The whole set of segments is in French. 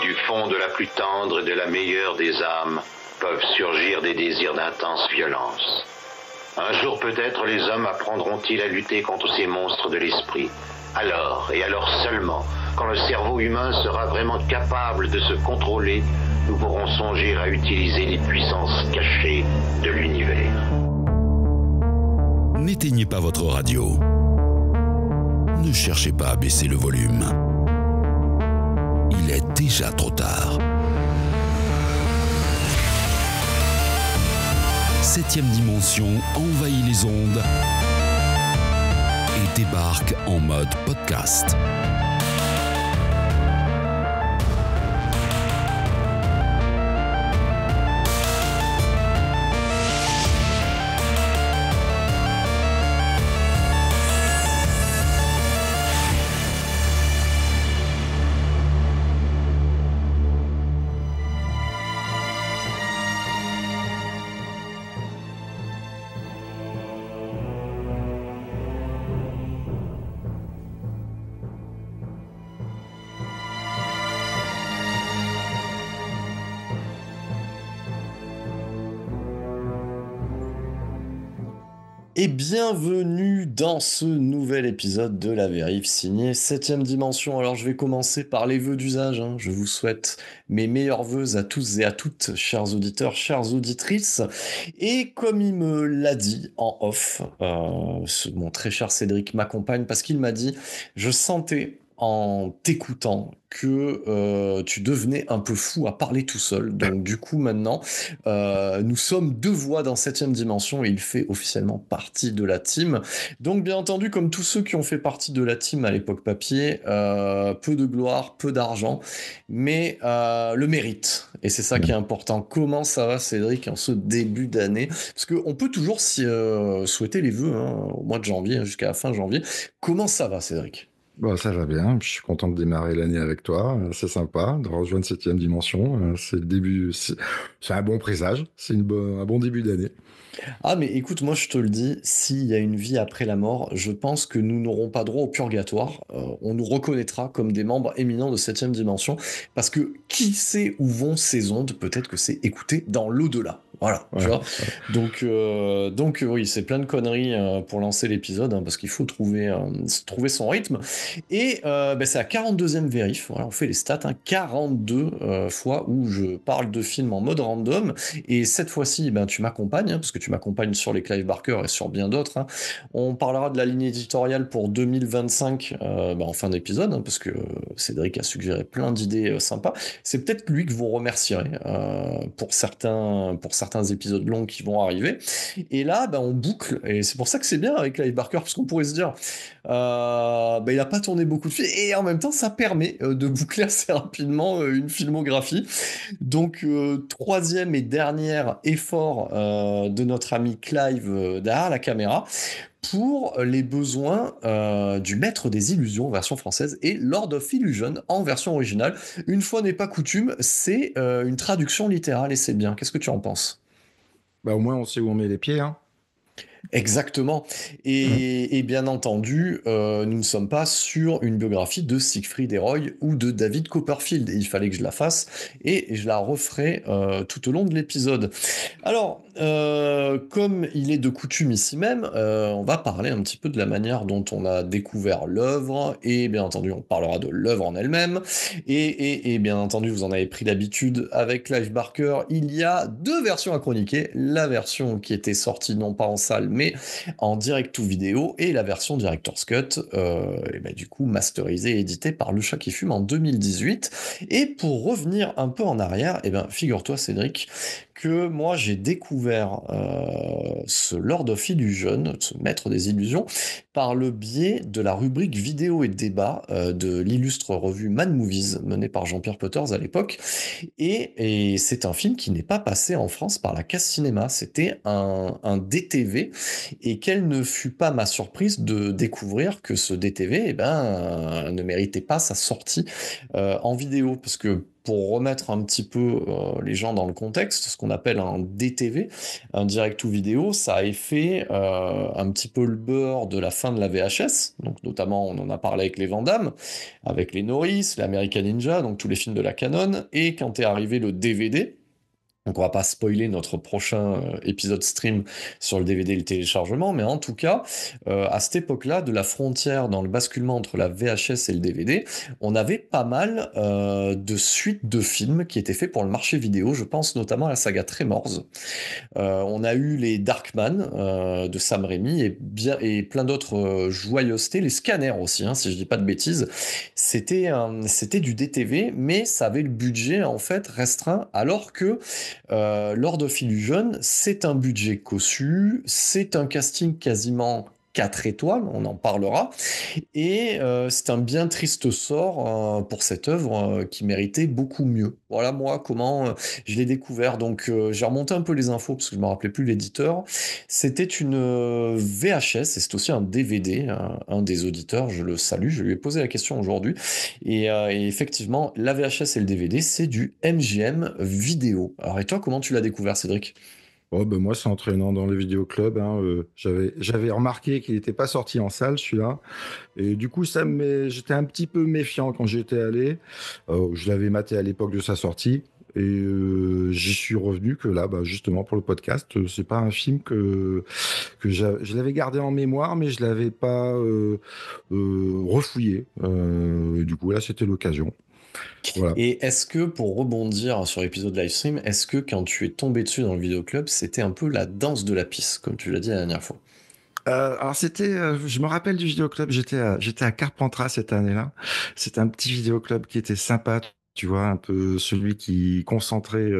Du fond de la plus tendre et de la meilleure des âmes peuvent surgir des désirs d'intense violence. Un jour peut-être les hommes apprendront-ils à lutter contre ces monstres de l'esprit. Alors, et alors seulement, quand le cerveau humain sera vraiment capable de se contrôler, nous pourrons songer à utiliser les puissances cachées de l'univers. N'éteignez pas votre radio. Ne cherchez pas à baisser le volume. Il est déjà trop tard. 7e dimension envahit les ondes et débarque en mode podcast. Et bienvenue dans ce nouvel épisode de La Vérif signé 7e dimension. Alors je vais commencer par les vœux d'usage. Je vous souhaite mes meilleurs vœux à tous et à toutes, chers auditeurs, chères auditrices. Et comme il me l'a dit en off, mon très cher Cédric m'accompagne parce qu'il m'a dit, je sentais en t'écoutant que tu devenais un peu fou à parler tout seul. Donc du coup maintenant, nous sommes deux voix dans 7e dimension et il fait officiellement partie de la team. Donc bien entendu, comme tous ceux qui ont fait partie de la team à l'époque papier, peu de gloire, peu d'argent, mais le mérite. Et c'est ça qui est important. Comment ça va Cédric en ce début d'année? Parce qu'on peut toujours souhaiter les vœux au mois de janvier, jusqu'à la fin janvier. Comment ça va Cédric? Bon, ça va bien, je suis content de démarrer l'année avec toi, c'est sympa de rejoindre 7e dimension, c'est le début, c'est un bon présage, c'est un bon début d'année. Ah mais écoute, moi je te le dis, s'il y a une vie après la mort, je pense que nous n'aurons pas droit au purgatoire, on nous reconnaîtra comme des membres éminents de 7e dimension, parce que qui sait où vont ces ondes, peut-être que c'est écouté dans l'au-delà. Voilà, Ouais, tu vois. ouais. Donc oui, c'est plein de conneries pour lancer l'épisode, parce qu'il faut trouver son rythme. Et c'est la 42e vérif, voilà, on fait les stats, 42 fois où je parle de films en mode random, et cette fois-ci, tu m'accompagnes, parce que tu m'accompagnes sur les Clive Barker et sur bien d'autres. On parlera de la ligne éditoriale pour 2025 en fin d'épisode, parce que Cédric a suggéré plein d'idées sympas. C'est peut-être lui que vous remercierez pour certains épisodes longs qui vont arriver. Et là, on boucle, et c'est pour ça que c'est bien avec Clive Barker, parce qu'on pourrait se dire, il a pas tourné beaucoup de films, et en même temps, ça permet de boucler assez rapidement une filmographie. Donc, troisième et dernier effort de notre ami Clive derrière la caméra pour les besoins du Maître des Illusions version française et Lord of Illusion en version originale. Une fois n'est pas coutume, c'est une traduction littérale et c'est bien. Qu'est-ce que tu en penses? Bah, au moins on sait où on met les pieds, hein. Exactement. Et bien entendu, nous ne sommes pas sur une biographie de Siegfried et Roy ou de David Copperfield. Et il fallait que je la fasse et je la referai tout au long de l'épisode. Alors, comme il est de coutume ici même, on va parler un petit peu de la manière dont on a découvert l'œuvre et bien entendu, on parlera de l'œuvre en elle-même. Et bien entendu, vous en avez pris l'habitude avec Clive Barker. Il y a deux versions à chroniquer. La version qui était sortie non pas en salle, mais en direct ou vidéo, et la version Director's Cut, du coup masterisée et éditée par Le Chat qui fume en 2018. Et pour revenir un peu en arrière, figure-toi Cédric, que moi j'ai découvert ce Lord of Illusion, ce Maître des Illusions, par le biais de la rubrique vidéo et débat de l'illustre revue Mad Movies, menée par Jean-Pierre Potters à l'époque, et c'est un film qui n'est pas passé en France par la Case Cinéma, c'était un DTV, et quelle ne fut pas ma surprise de découvrir que ce DTV ne méritait pas sa sortie en vidéo, parce que pour remettre un petit peu les gens dans le contexte, ce qu'on appelle un DTV, un direct to vidéo, ça a fait un petit peu le beurre de la fin de la VHS, donc notamment on en a parlé avec les Van Damme, avec les Norris, les American Ninja, donc tous les films de la Canon, et quand est arrivé le DVD, donc on va pas spoiler notre prochain épisode stream sur le DVD et le téléchargement, mais en tout cas, à cette époque-là, de la frontière dans le basculement entre la VHS et le DVD, on avait pas mal de suites de films qui étaient faits pour le marché vidéo. Je pense notamment à la saga Tremors. On a eu les Darkman de Sam Raimi et plein d'autres joyeusetés, les scanners aussi, hein, si je dis pas de bêtises. C'était du DTV, mais ça avait le budget en fait restreint, alors que Lord of Illusion, c'est un budget cossu, c'est un casting quasiment 4 étoiles, on en parlera, et c'est un bien triste sort pour cette œuvre qui méritait beaucoup mieux. Voilà moi comment je l'ai découvert. Donc j'ai remonté un peu les infos parce que je me rappelais plus l'éditeur. C'était une VHS et c'est aussi un DVD. Un des auditeurs, je le salue, je lui ai posé la question aujourd'hui. Et effectivement, la VHS et le DVD, c'est du MGM vidéo. Alors et toi, comment tu l'as découvert, Cédric? Oh, ben moi, c'est entraînant dans les vidéoclubs. Hein, j'avais remarqué qu'il n'était pas sorti en salle, celui-là. Et du coup, j'étais un petit peu méfiant quand j'y étais allé. Je l'avais maté à l'époque de sa sortie. Et j'y suis revenu que là, bah, justement, pour le podcast, c'est pas un film je l'avais gardé en mémoire, mais je l'avais pas refouillé. Du coup, là, c'était l'occasion. Voilà. Et est-ce que, pour rebondir sur l'épisode livestream, est-ce que quand tu es tombé dessus dans le vidéoclub, c'était un peu la danse de la pisse, comme tu l'as dit la dernière fois? Alors je me rappelle du vidéoclub, j'étais à Carpentras cette année-là. C'était un petit vidéoclub qui était sympa, tu vois, un peu celui qui concentrait,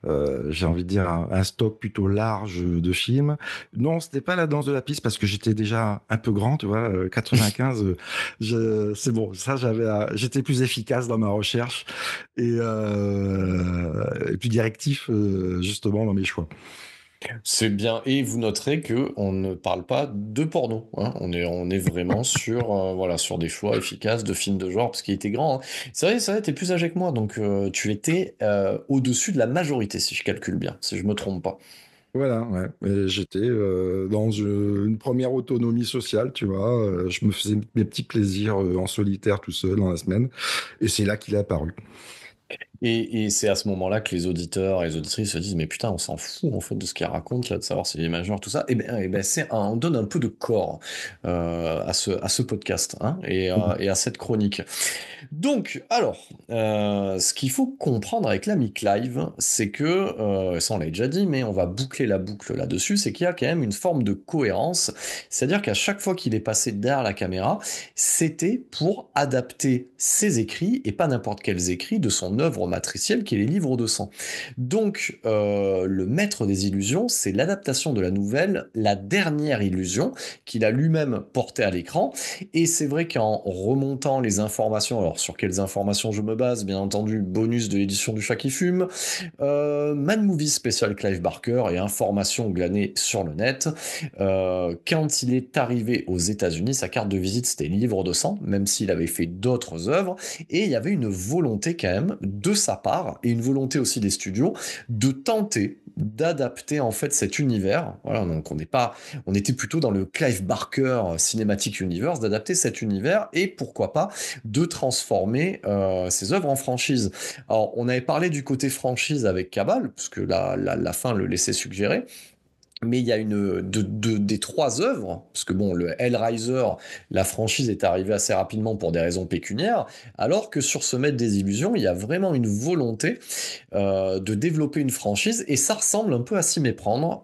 j'ai envie de dire, un stock plutôt large de films. Non, c'était pas la danse de la piste parce que j'étais déjà un peu grand, tu vois, 95, c'est bon, ça j'étais plus efficace dans ma recherche et plus directif justement dans mes choix. C'est bien, et vous noterez que on ne parle pas de porno, hein. On est vraiment sur, voilà, sur des choix efficaces de films de genre, parce qu'il était grand, hein. C'est vrai, t'es plus âgé que moi, donc tu étais au-dessus de la majorité, si je calcule bien, si je me trompe pas. Voilà, ouais. Et j'étais dans une première autonomie sociale, tu vois. Je me faisais mes petits plaisirs en solitaire tout seul dans la semaine. Et c'est là qu'il est apparu. Et c'est à ce moment-là que les auditeurs et les auditrices se disent, mais putain, on s'en fout en fait de ce qu'ils racontent là, de savoir s'il est majeur, tout ça. Et ben on donne un peu de corps à ce podcast, hein, et à cette chronique. Donc, alors, ce qu'il faut comprendre avec l'ami Clive, c'est que, ça on l'a déjà dit, mais on va boucler la boucle là-dessus, c'est qu'il y a quand même une forme de cohérence, c'est-à-dire qu'à chaque fois qu'il est passé derrière la caméra, c'était pour adapter ses écrits, et pas n'importe quels écrits, de son œuvre matricielle qui est les livres de sang. Donc, le maître des illusions, c'est l'adaptation de la nouvelle La Dernière Illusion, qu'il a lui-même portée à l'écran, et c'est vrai qu'en remontant les informations, alors sur quelles informations je me base, bien entendu, bonus de l'édition du Chat qui fume, Man Movie spécial Clive Barker et informations glanées sur le net. Quand il est arrivé aux États-Unis, sa carte de visite c'était Livre de sang, même s'il avait fait d'autres œuvres, et il y avait une volonté quand même de sa part, et une volonté aussi des studios, de tenter d'adapter en fait cet univers. Voilà, donc on était plutôt dans le Clive Barker Cinematic Universe, d'adapter cet univers et pourquoi pas de transformer ses œuvres en franchise. Alors, on avait parlé du côté franchise avec Cabal, puisque la fin le laissait suggérer. Mais il y a des trois œuvres, parce que bon, le Hellraiser, la franchise est arrivée assez rapidement pour des raisons pécuniaires, alors que sur ce Maître des Illusions, il y a vraiment une volonté de développer une franchise, et ça ressemble un peu à s'y méprendre,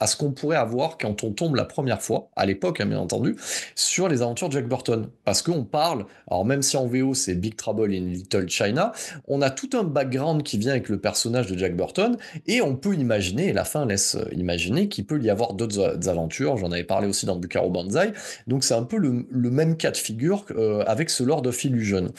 à ce qu'on pourrait avoir quand on tombe la première fois, à l'époque, hein, bien entendu, sur les aventures de Jack Burton. Parce qu'on parle, alors même si en VO c'est Big Trouble in Little China, on a tout un background qui vient avec le personnage de Jack Burton, et on peut imaginer, et la fin laisse imaginer, qu'il peut y avoir d'autres aventures, j'en avais parlé aussi dans Bukaro Banzai, donc c'est un peu le même cas de figure avec ce Lord of Illusion.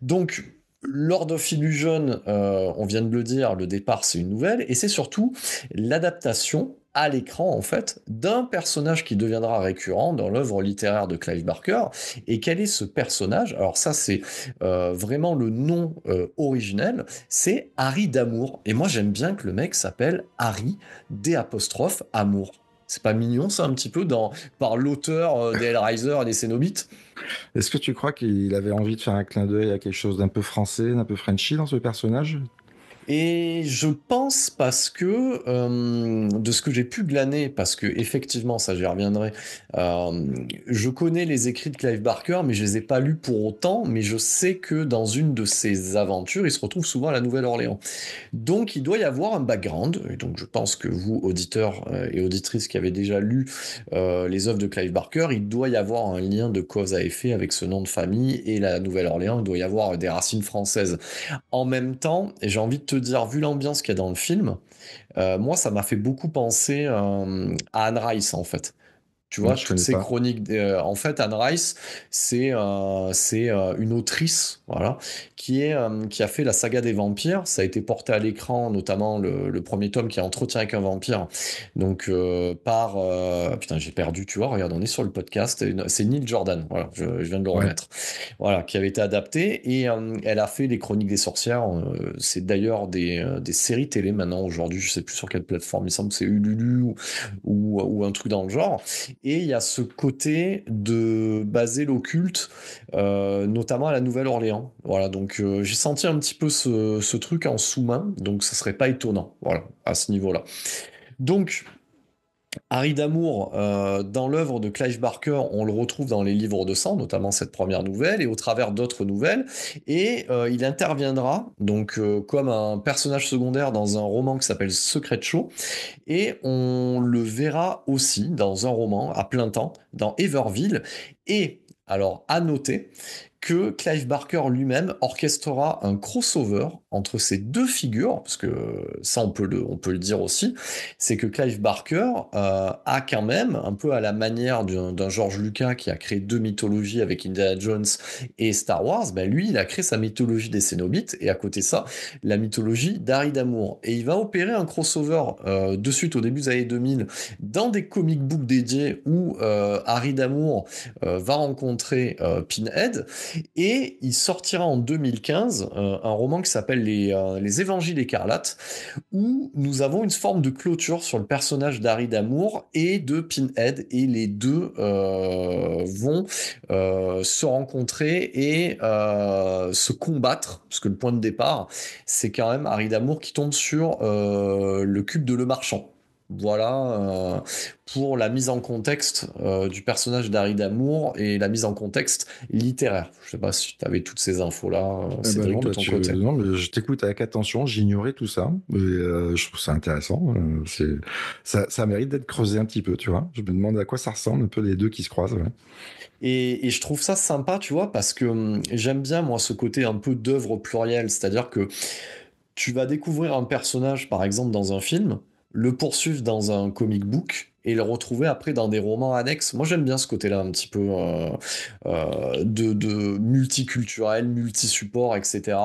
Donc, Lord of Illusion, on vient de le dire, le départ c'est une nouvelle, et c'est surtout l'adaptation à l'écran, en fait, d'un personnage qui deviendra récurrent dans l'œuvre littéraire de Clive Barker. Et quel est ce personnage? Alors ça, c'est vraiment le nom originel, c'est Harry d'Amour. Et moi, j'aime bien que le mec s'appelle Harry D apostrophe Amour. C'est pas mignon, ça, un petit peu, par l'auteur des Hellraiser et des Cénobites? Est-ce que tu crois qu'il avait envie de faire un clin d'œil à quelque chose d'un peu français, d'un peu Frenchy dans ce personnage? Et je pense parce que, de ce que j'ai pu glaner, parce que effectivement, ça j'y reviendrai, je connais les écrits de Clive Barker, mais je les ai pas lus pour autant, mais je sais que dans une de ses aventures, il se retrouve souvent à la Nouvelle-Orléans. Donc il doit y avoir un background, et donc je pense que vous, auditeurs et auditrices qui avez déjà lu les œuvres de Clive Barker, il doit y avoir un lien de cause à effet avec ce nom de famille et la Nouvelle-Orléans, il doit y avoir des racines françaises. En même temps, et j'ai envie de te dire, vu l'ambiance qu'il y a dans le film, moi, ça m'a fait beaucoup penser à Anne Rice, en fait. Tu vois, Je toutes connais ces pas. chroniques. En fait, Anne Rice, c'est une autrice, voilà, qui a fait la saga des vampires. Ça a été porté à l'écran, notamment le premier tome qui est Entretien avec un vampire. Donc, putain, j'ai perdu, tu vois, regarde, on est sur le podcast. C'est Neil Jordan, voilà, je viens de le Ouais. remettre. Voilà, qui avait été adapté. Et elle a fait les chroniques des sorcières. C'est d'ailleurs des séries télé maintenant, aujourd'hui. Je sais plus sur quelle plateforme. Il me semble que c'est Ululu ou un truc dans le genre. Et il y a ce côté de baser l'occulte, notamment à la Nouvelle-Orléans. Voilà, donc j'ai senti un petit peu ce truc en sous-main, donc ça serait pas étonnant, voilà, à ce niveau-là. Donc, Harry Damour, dans l'œuvre de Clive Barker, on le retrouve dans les livres de sang, notamment cette première nouvelle, et au travers d'autres nouvelles, et il interviendra donc comme un personnage secondaire dans un roman qui s'appelle Secret Show, et on le verra aussi dans un roman à plein temps, dans Everville. Et alors, à noter que Clive Barker lui-même orchestrera un crossover entre ces deux figures, parce que ça on peut le dire aussi, c'est que Clive Barker a quand même, un peu à la manière d'un George Lucas qui a créé deux mythologies avec Indiana Jones et Star Wars, ben lui il a créé sa mythologie des Cénobites, et à côté de ça, la mythologie d'Harry Damour. Et il va opérer un crossover de suite au début des années 2000 dans des comic books dédiés où Harry Damour va rencontrer Pinhead, et il sortira en 2015 un roman qui s'appelle les Évangiles écarlates, où nous avons une forme de clôture sur le personnage d'Harry Damour et de Pinhead, et les deux vont se rencontrer et se combattre, parce que le point de départ, c'est quand même Harry Damour qui tombe sur le cube de Le Marchand. Voilà pour la mise en contexte du personnage d'Harry Damour et la mise en contexte littéraire. Je sais pas si tu avais toutes ces infos-là, Eh ben Cédric, non, de ton côté. non, mais je t'écoute avec attention, j'ignorais tout ça, et je trouve ça intéressant. Ça mérite d'être creusé un petit peu, tu vois. Je me demande à quoi ça ressemble, un peu les deux qui se croisent. Ouais. Et je trouve ça sympa, tu vois, parce que j'aime bien, moi, ce côté un peu d'œuvre plurielle. C'est-à-dire que tu vas découvrir un personnage, par exemple, dans un film, le poursuivre dans un comic book et le retrouver après dans des romans annexes. Moi, j'aime bien ce côté-là un petit peu de multiculturel, multi-support, etc.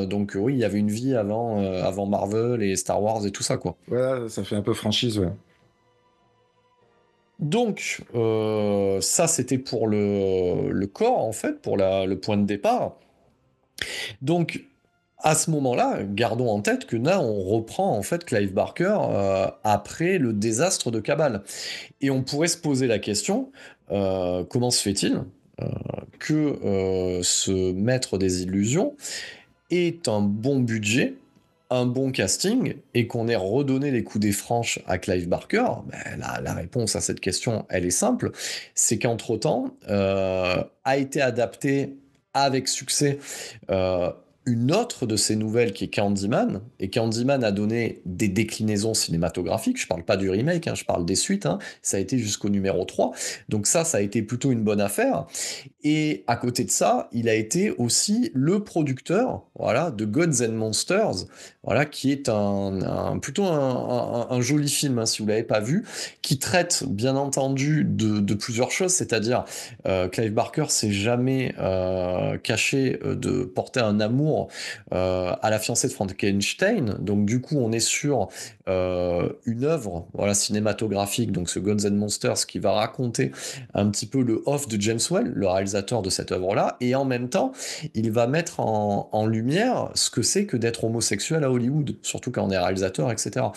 Donc oui, il y avait une vie avant Marvel et Star Wars et tout ça, quoi. Voilà, ça fait un peu franchise, ouais. Donc, ça, c'était pour le corps, en fait, pour le point de départ. Donc, à ce moment-là, gardons en tête que là, on reprend en fait Clive Barker après le désastre de Cabal. Et on pourrait se poser la question, comment se fait-il euh, que ce maître des illusions ait un bon budget, un bon casting, et qu'on ait redonné les coups des franches à Clive Barker? Ben, la réponse à cette question, elle est simple. C'est qu'entre-temps, a été adapté avec succès euh, une autre de ces nouvelles qui est Candyman, et Candyman a donné des déclinaisons cinématographiques, je parle pas du remake, hein, je parle des suites, hein. Ça a été jusqu'au numéro 3, donc ça a été plutôt une bonne affaire. Et à côté de ça, il a été aussi le producteur, voilà, de Gods and Monsters, voilà, qui est plutôt un joli film, hein, si vous l'avez pas vu, qui traite bien entendu de plusieurs choses, c'est-à-dire Clive Barker s'est jamais caché de porter un amour d'amour à la fiancée de Frankenstein. Donc du coup, on est sur une œuvre, voilà, cinématographique, donc ce Guns and Monsters, qui va raconter un petit peu le off de James Whale, le réalisateur de cette œuvre-là, et en même temps, il va mettre en lumière ce que c'est que d'être homosexuel à Hollywood, surtout quand on est réalisateur, etc.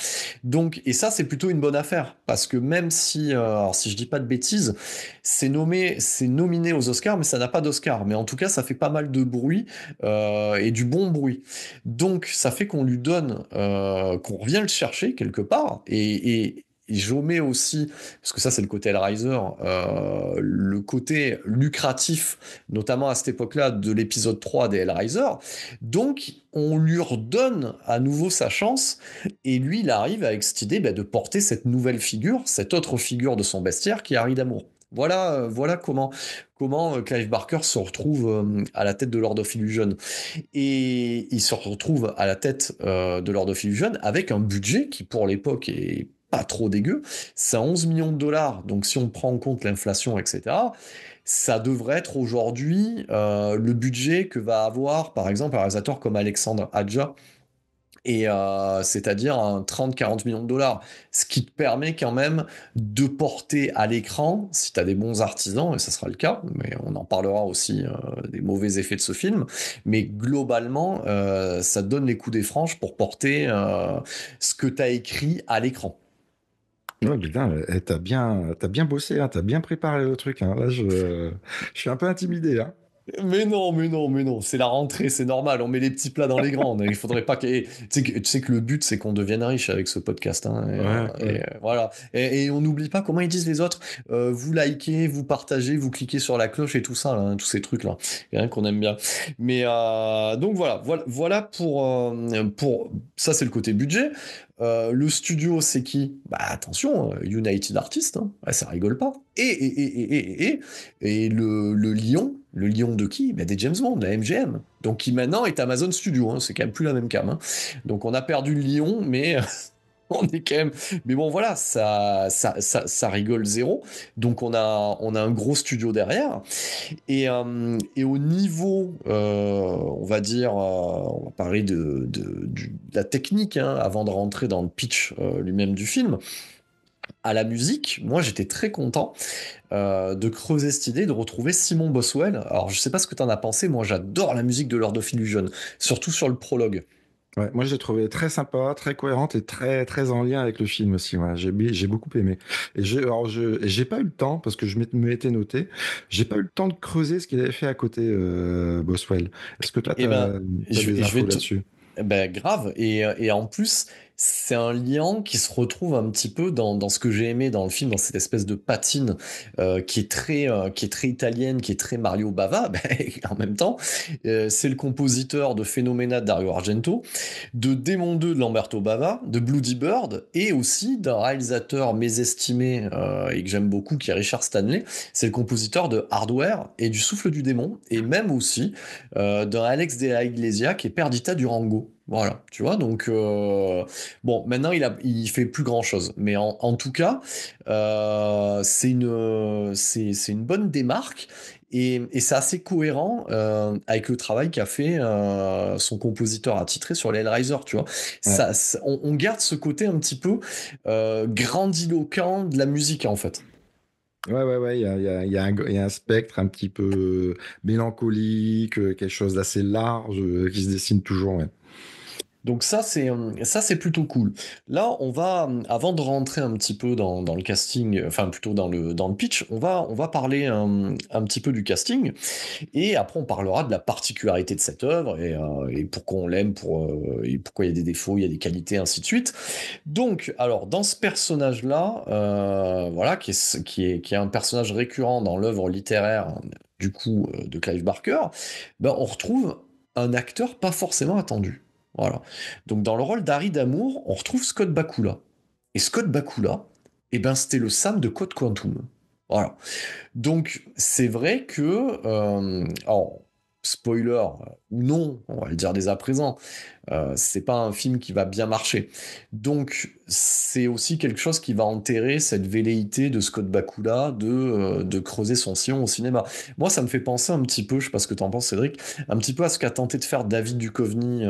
Donc, et ça, c'est plutôt une bonne affaire, parce que même si, alors si je dis pas de bêtises, c'est nominé aux Oscars, mais ça n'a pas d'Oscar. Mais en tout cas, ça fait pas mal de bruit et du bon bruit. Donc, ça fait qu'on lui donne, qu'on revient le chercher quelque part, et j'omets aussi, parce que ça c'est le côté Hellraiser, le côté lucratif, notamment à cette époque-là de l'épisode 3 des Hellraiser. Donc on lui redonne à nouveau sa chance, et lui il arrive avec cette idée de porter cette nouvelle figure, cette autre figure de son bestiaire qui est Harry Damour. Voilà comment Clive Barker se retrouve à la tête de Lord of Illusion. Et il se retrouve à la tête de Lord of Illusion avec un budget qui, pour l'époque, est pas trop dégueu. C'est 11 millions de dollars. Donc, si on prend en compte l'inflation, etc., ça devrait être aujourd'hui le budget que va avoir, par exemple, un réalisateur comme Alexandre Aja, et c'est-à-dire un 30-40 millions de dollars, ce qui te permet quand même de porter à l'écran, si tu as des bons artisans, et ça sera le cas, mais on en parlera aussi des mauvais effets de ce film, mais globalement, ça te donne les coups des franges pour porter ce que tu as écrit à l'écran. Ouais, putain, t'as bien bossé, hein, t'as bien préparé le truc. Hein. Là, je suis un peu intimidé. Hein. Mais non, c'est la rentrée, c'est normal, on met les petits plats dans les grands. Il faudrait pas que... tu sais que le but, c'est qu'on devienne riche avec ce podcast. Hein, Ouais, ouais. voilà. Et on n'oublie pas comment ils disent les autres. Vous likez, vous partagez, vous cliquez sur la cloche et tout ça, là, hein, tous ces trucs-là. Il y a rien qu'on aime bien. Mais donc voilà pour... Ça, c'est le côté budget. Le studio, c'est qui? Bah attention, United Artists, hein. Ouais, ça rigole pas. Et le lion de qui? Bah, des James Bond, la MGM. Donc qui maintenant est Amazon Studio, hein. C'est quand même plus la même cam. Hein. Donc on a perdu le lion, mais on est quand même. Mais bon voilà, ça rigole zéro. Donc on a un gros studio derrière. Et au niveau, on va dire, on va parler de la technique hein, avant de rentrer dans le pitch lui-même du film. À la musique, moi j'étais très content de creuser cette idée, de retrouver Simon Boswell. Alors je sais pas ce que t'en as pensé, moi j'adore la musique de Lord of Illusion, surtout sur le prologue. Ouais, moi, je l'ai trouvé très sympa, très cohérente et très, très en lien avec le film aussi. Ouais. J'ai beaucoup aimé. J'ai pas eu le temps, parce que me l'étais noté, j'ai pas eu le temps de creuser ce qu'il avait fait à côté Boswell. Est-ce que toi, Eh ben, t'as des je vais infos te... là-dessus? Ben, grave. Et en plus, c'est un lien qui se retrouve un petit peu dans ce que j'ai aimé dans le film, dans cette espèce de patine qui est très italienne, qui est très Mario Bava. Ben, en même temps, c'est le compositeur de Phénoména de Dario Argento, de Démon 2 de Lamberto Bava, de Bloody Bird, et aussi d'un réalisateur mésestimé et que j'aime beaucoup, qui est Richard Stanley. C'est le compositeur de Hardware et du Souffle du Démon, et même aussi d'un Alex de la Iglesia, qui est Perdita Durango. Voilà, tu vois, donc bon, maintenant il fait plus grand chose, mais en tout cas, c'est une bonne démarque et c'est assez cohérent avec le travail qu'a fait son compositeur attitré sur les Hellraiser, tu vois. Ouais. On garde ce côté un petit peu grandiloquent de la musique en fait. Ouais, il y a un spectre un petit peu mélancolique, quelque chose d'assez large qui se dessine toujours. Ouais. Donc ça c'est plutôt cool. Là, on va avant de rentrer un petit peu dans le casting, enfin plutôt dans le pitch, on va parler un petit peu du casting et après on parlera de la particularité de cette œuvre et pourquoi on l'aime, et pourquoi il y a des défauts, il y a des qualités, ainsi de suite. Donc, alors dans ce personnage-là, voilà, qui est un personnage récurrent dans l'œuvre littéraire du coup de Clive Barker, ben on retrouve un acteur pas forcément attendu. Voilà. Donc dans le rôle d'Harry Damour, on retrouve Scott Bakula. Et Scott Bakula, eh ben c'était le Sam de Code Quantum. Voilà. Donc c'est vrai que alors spoiler ou non, on va le dire dès à présent, c'est pas un film qui va bien marcher. Donc, c'est aussi quelque chose qui va enterrer cette velléité de Scott Bakula de creuser son sillon au cinéma. Moi, ça me fait penser un petit peu, je sais pas ce que t'en penses, Cédric, un petit peu à ce qu'a tenté de faire David Duchovny,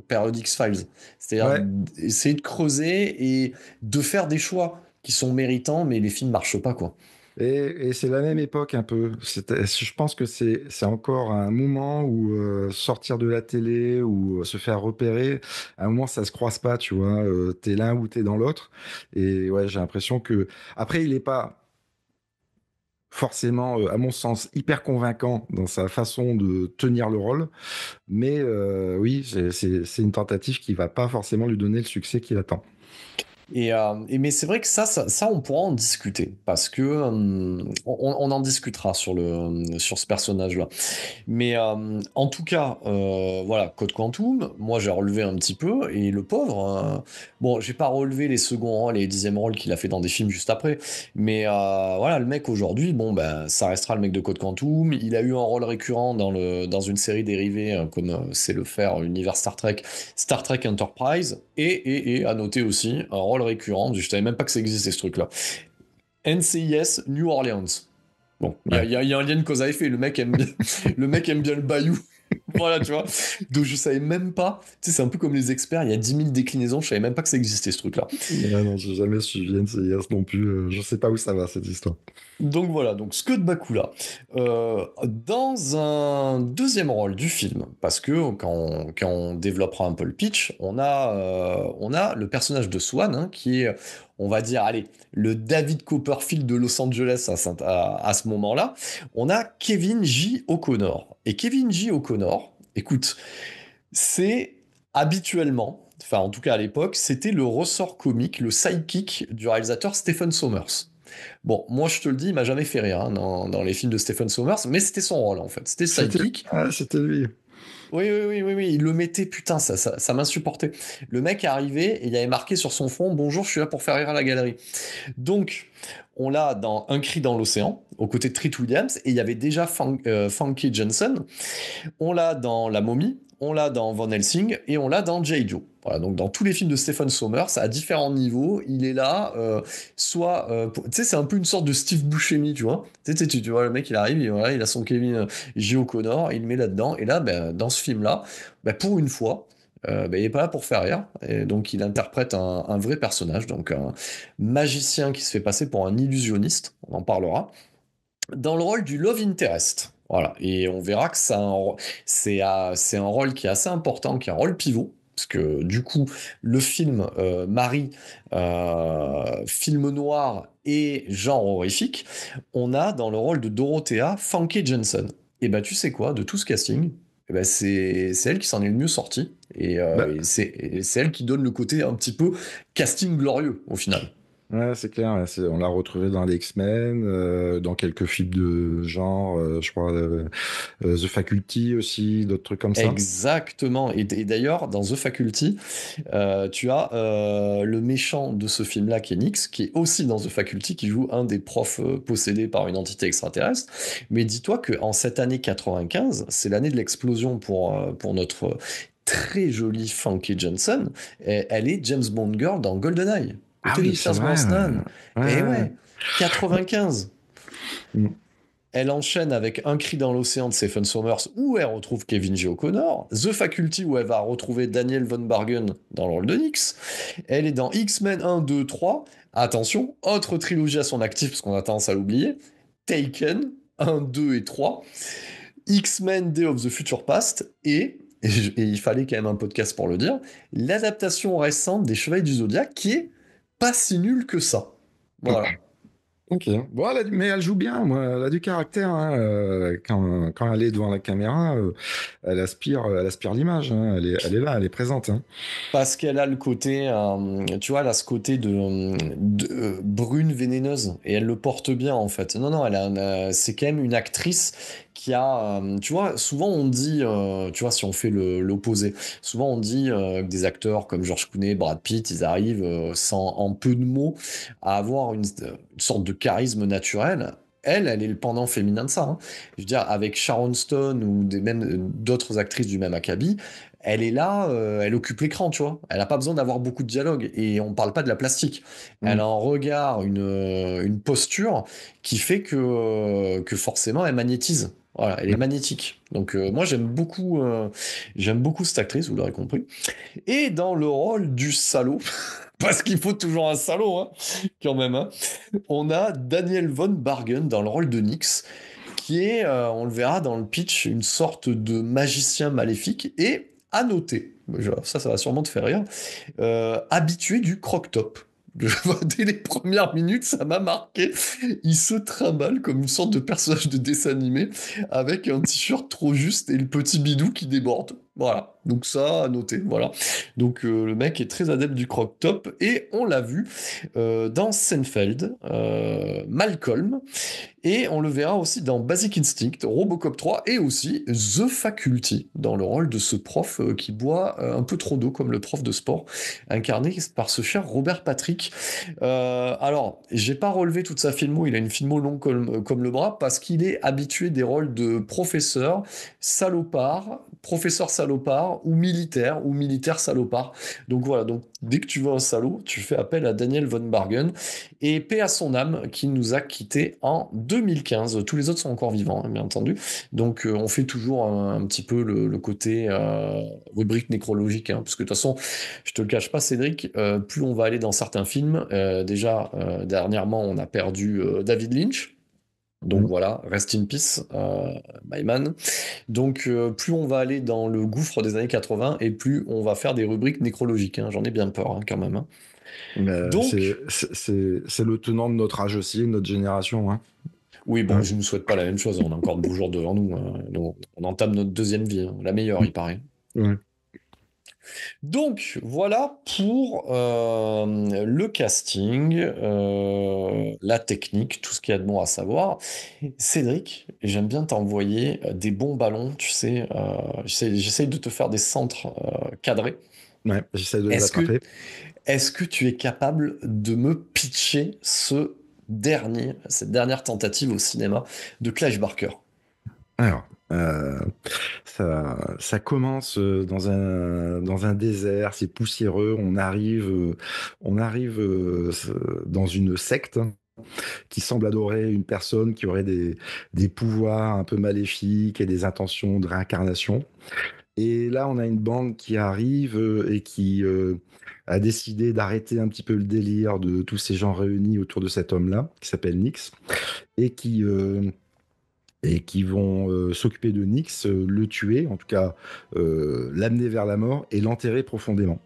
période X-Files. C'est-à-dire Ouais. essayer de creuser et de faire des choix qui sont méritants, mais les films marchent pas, quoi. Et c'est la même époque un peu. Je pense que c'est encore un moment où sortir de la télé ou se faire repérer, à un moment ça se croise pas, tu vois. T'es l'un ou t'es dans l'autre. Et ouais, j'ai l'impression que après il est pas forcément, à mon sens, hyper convaincant dans sa façon de tenir le rôle, mais oui, c'est une tentative qui va pas forcément lui donner le succès qu'il attend. Mais c'est vrai que ça, on pourra en discuter parce que on en discutera sur ce personnage-là. Mais en tout cas, voilà, Code Quantum, moi j'ai relevé un petit peu, et le pauvre, bon, j'ai pas relevé les seconds rôles et les dixièmes rôles qu'il a fait dans des films juste après, mais voilà, le mec aujourd'hui, bon, ben, ça restera le mec de Code Quantum. Il a eu un rôle récurrent dans une série dérivée, comme c'est le faire l'univers Star Trek Enterprise, et à noter aussi un rôle récurrent, je savais même pas que ça existait ce truc-là. NCIS New Orleans. Bon, Ouais. il y a un lien de cause à effet. Le mec aime bien, le mec aime bien le bayou. Voilà, tu vois. Donc je savais même pas. Tu sais, c'est un peu comme les experts. Il y a 10 000 déclinaisons. Je savais même pas que ça existait ce truc-là. Ouais, non, j'ai jamais suivi NCIS non plus. Je sais pas où ça va cette histoire. Donc voilà, donc Scott Bakula, dans un deuxième rôle du film, parce que quand on développera un peu le pitch, on a le personnage de Swan, hein, qui est, on va dire, allez, le David Copperfield de Los Angeles à ce moment-là. On a Kevin J. O'Connor. Et Kevin J. O'Connor, écoute, c'est habituellement, enfin en tout cas à l'époque, c'était le ressort comique, le sidekick du réalisateur Stephen Sommers. Bon, moi je te le dis, il m'a jamais fait rire, hein, dans les films de Stephen Sommers, mais c'était son rôle en fait, c'était C'était sidekick. c'était lui. Oui, il le mettait, putain, ça m'insupportait. Le mec est arrivé et il avait marqué sur son front: Bonjour, je suis là pour faire rire à la galerie. Donc, on l'a dans Un cri dans l'océan, aux côtés de Treat Williams, et il y avait déjà Funky Johnson. On l'a dans La Momie, on l'a dans Van Helsing, et on l'a dans J. Joe. Voilà, donc dans tous les films de Stephen Sommers, à différents niveaux, il est là, soit, tu sais, c'est un peu une sorte de Steve Buscemi, tu vois. Tu vois, le mec, il arrive, voilà, il a son Kevin J. O'Connor, il le met là-dedans, et là, ben, dans ce film-là, ben, pour une fois, ben, il est pas là pour faire rire, et donc il interprète un vrai personnage, donc un magicien qui se fait passer pour un illusionniste, on en parlera, dans le rôle du Love Interest. Voilà, et on verra que c'est un rôle qui est assez important, qui est un rôle pivot, parce que du coup, le film marie film noir et genre horrifique. On a dans le rôle de Dorothea Funky Jensen. Et ben tu sais quoi, de tout ce casting, eh ben c'est elle qui s'en est le mieux sortie, Bah, et c'est elle qui donne le côté un petit peu casting glorieux au final. ouais, c'est clair. Ouais, on l'a retrouvé dans les X-Men, dans quelques films de genre, je crois, The Faculty aussi, d'autres trucs comme ça. Exactement. Et d'ailleurs, dans The Faculty, tu as le méchant de ce film-là, qui est Nix, qui est aussi dans The Faculty, qui joue un des profs possédés par une entité extraterrestre. Mais dis-toi qu'en cette année 95, c'est l'année de l'explosion pour notre très jolie Funky Johnson. Et elle est James Bond Girl dans GoldenEye, Ah côté de oui, c'est Pierce vrai. Brosnan. Et Ouais. ouais, 95. Mm. Elle enchaîne avec Un cri dans l'océan de Stephen Sommers, où elle retrouve Kevin J. O'Connor. The Faculty, où elle va retrouver Daniel Von Bargen dans le rôle de Nix. Elle est dans X-Men 1, 2, 3. Attention, autre trilogie à son actif, parce qu'on a tendance à l'oublier. Taken 1, 2 et 3. X-Men Day of the Future Past. Et il fallait quand même un podcast pour le dire, l'adaptation récente des Chevaliers du Zodiaque, qui est pas si nulle que ça. Voilà. Ok. Bon, mais elle joue bien, moi. Elle a du caractère, hein. Quand elle est devant la caméra, elle aspire l'image, hein. Elle est là, elle est présente, hein. Parce qu'elle a le côté, tu vois, elle a ce côté de brune vénéneuse, et elle le porte bien en fait. Non, non, c'est quand même une actrice qui a, tu vois, souvent on dit, tu vois, si on fait l'opposé, souvent on dit que des acteurs comme George Clooney, Brad Pitt, ils arrivent en peu de mots à avoir une sorte de charisme naturel. elle est le pendant féminin de ça, hein. Je veux dire, avec Sharon Stone ou même d'autres actrices du même acabit, elle est là, elle occupe l'écran, tu vois. Elle n'a pas besoin d'avoir beaucoup de dialogue. Et on parle pas de la plastique. Elle Mm. a un regard, une posture qui fait que forcément, elle magnétise. Voilà, elle est magnétique. Donc moi, j'aime beaucoup cette actrice, vous l'aurez compris. Et dans le rôle du salaud, parce qu'il faut toujours un salaud, hein, quand même, hein, on a Daniel Von Bargen dans le rôle de Nyx, qui est, on le verra dans le pitch, une sorte de magicien maléfique, et à noter, ça va sûrement te faire rire, habitué du croque-top. Dès les premières minutes, ça m'a marqué. Il se trimballe comme une sorte de personnage de dessin animé avec un t-shirt trop juste et le petit bidou qui déborde. Voilà. Donc ça, à noter. Voilà. Donc le mec est très adepte du croque-top et on l'a vu dans Seinfeld, Malcolm, et on le verra aussi dans Basic Instinct, Robocop 3 et aussi The Faculty, dans le rôle de ce prof qui boit un peu trop d'eau comme le prof de sport, incarné par ce cher Robert Patrick. Alors, j'ai pas relevé toute sa filmo, il a une filmo longue comme le bras, parce qu'il est habitué des rôles de professeur salopard ou militaire salopard. Donc voilà, donc dès que tu veux un salaud, tu fais appel à Daniel Von Bargen, et paix à son âme qui nous a quittés en 2015. Tous les autres sont encore vivants, hein, bien entendu. Donc on fait toujours un petit peu le côté rubrique nécrologique, hein, parce que de toute façon, je te le cache pas, Cédric, plus on va aller dans certains films, déjà dernièrement on a perdu David Lynch. Donc Mm. voilà, rest in peace, my man. Donc plus on va aller dans le gouffre des années 80 et plus on va faire des rubriques nécrologiques, hein. J'en ai bien peur, hein, quand même, hein. C'est Donc, le tenant de notre âge aussi, de notre génération, hein. oui, bon, Ouais. je ne souhaite pas la même chose, on a encore de beaux jours devant nous, hein. Donc, on entame notre deuxième vie, hein, la meilleure, il paraît. Ouais. Donc, voilà pour le casting, la technique, tout ce qu'il y a de bon à savoir. Cédric, j'aime bien t'envoyer des bons ballons, tu sais, j'essaye de te faire des centres cadrés. Ouais, j'essaie de les Est-ce que, attraper. est-ce que tu es capable de me pitcher cette dernière tentative au cinéma de Clive Barker? Alors, ça commence dans un désert, c'est poussiéreux. On arrive dans une secte, hein, qui semble adorer une personne qui aurait des pouvoirs un peu maléfiques et des intentions de réincarnation. Et là, on a une bande qui arrive et qui a décidé d'arrêter un petit peu le délire de tous ces gens réunis autour de cet homme-là, qui s'appelle Nyx, et qui vont s'occuper de Nyx, le tuer, en tout cas l'amener vers la mort et l'enterrer profondément.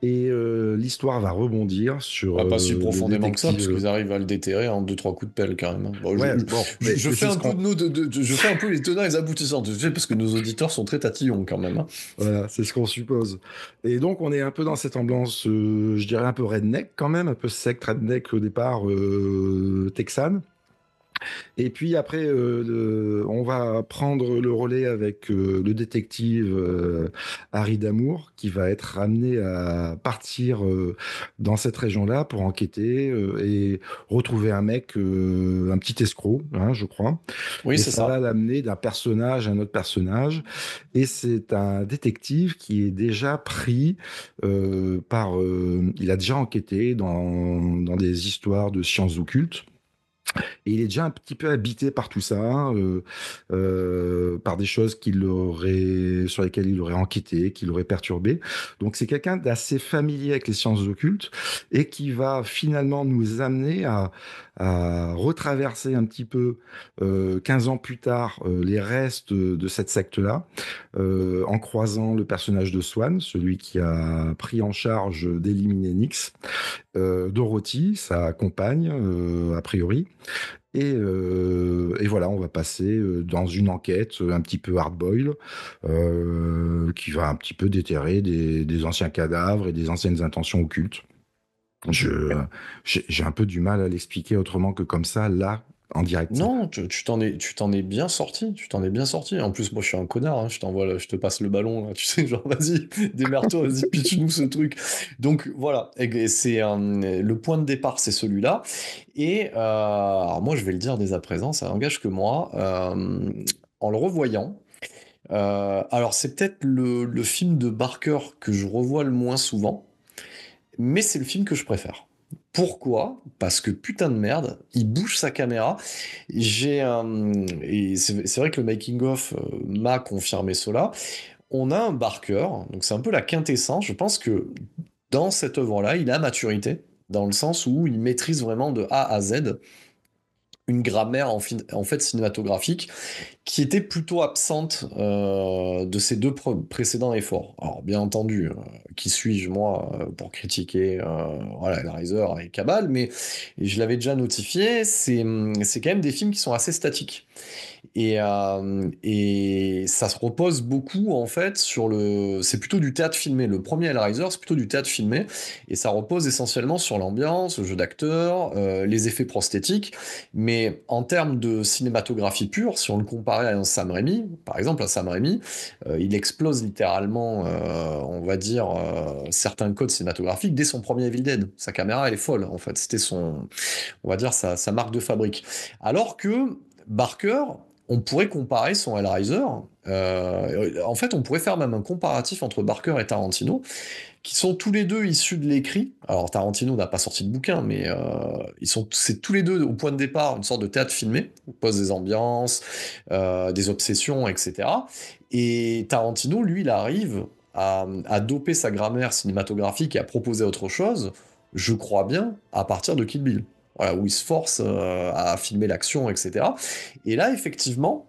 Et l'histoire va rebondir sur Pas si le profondément que ça, parce détective. qu'ils arrivent à le déterrer en 2-3 coups de pelle, quand même, hein. Bon, Ouais, bon, mais je fais c'est un ce peu qu'on je fais un peu les tenants et les aboutissants, tu sais, parce que nos auditeurs sont très tatillons, quand même, hein. voilà, c'est ce qu'on suppose. Et donc, on est un peu dans cette ambiance, je dirais un peu redneck quand même, un peu sect redneck au départ, texane. Et puis après, on va prendre le relais avec le détective Harry Damour, qui va être amené à partir dans cette région-là pour enquêter et retrouver un mec, un petit escroc, hein, je crois. Oui, Et c'est ça va ça. l'amener d'un personnage à un autre personnage. Et c'est un détective qui est déjà pris par... il a déjà enquêté dans des histoires de sciences occultes. Et il est déjà un petit peu habité par tout ça, par des choses sur lesquelles il aurait enquêté, qui l'auraient perturbé. Donc c'est quelqu'un d'assez familier avec les sciences occultes et qui va finalement nous amener à retraverser un petit peu 15 ans plus tard les restes de cette secte-là, en croisant le personnage de Swan, celui qui a pris en charge d'éliminer Nyx, Dorothy, sa compagne, a priori. Et voilà, on va passer dans une enquête un petit peu hard-boiled, qui va un petit peu déterrer des anciens cadavres et des anciennes intentions occultes. J'ai un peu du mal à l'expliquer autrement que comme ça. Là, en direct. Non, tu t'en es bien sorti. Tu t'en es bien sorti. En plus, moi, je suis un connard. Hein, je te passe le ballon, là, tu sais, genre, vas-y, démerde-toi, vas-y, pitch-nous ce truc. Donc, voilà. Et c'est le point de départ, c'est celui-là. Et alors, moi, je vais le dire dès à présent, ça n'engage que moi. En le revoyant, alors, c'est peut-être le film de Barker que je revois le moins souvent, mais c'est le film que je préfère. Pourquoi? Parce que putain de merde, il bouge sa caméra. Et c'est vrai que le making of m'a confirmé cela. On a un Barker, donc c'est un peu la quintessence. Je pense que dans cette œuvre-là, il a maturité, dans le sens où il maîtrise vraiment de A à Z une grammaire en fait cinématographique qui était plutôt absente de ces deux précédents efforts. Alors, bien entendu, qui suis-je, moi, pour critiquer voilà, Hellraiser et Cabal, mais je l'avais déjà notifié, c'est quand même des films qui sont assez statiques. Et ça se repose beaucoup, en fait, sur le... C'est plutôt du théâtre filmé. Le premier Hellraiser, c'est plutôt du théâtre filmé, et ça repose essentiellement sur l'ambiance, le jeu d'acteurs, les effets prosthétiques, mais en termes de cinématographie pure, si on le comparait à un Sam Raimi, par exemple, un Sam Raimi, il explose littéralement, on va dire, certains codes cinématographiques dès son premier Evil Dead. Sa caméra, elle est folle, en fait. C'était son, on va dire, sa marque de fabrique. Alors que Barker, on pourrait comparer son Hellraiser. En fait, on pourrait faire même un comparatif entre Barker et Tarantino, qui sont tous les deux issus de l'écrit. Alors Tarantino n'a pas sorti de bouquin, mais c'est tous les deux au point de départ une sorte de théâtre filmé. On pose des ambiances, des obsessions, etc. Et Tarantino, lui, il arrive à doper sa grammaire cinématographique et à proposer autre chose, je crois bien, à partir de Kill Bill. Voilà, où il se force à filmer l'action, etc. Et là, effectivement,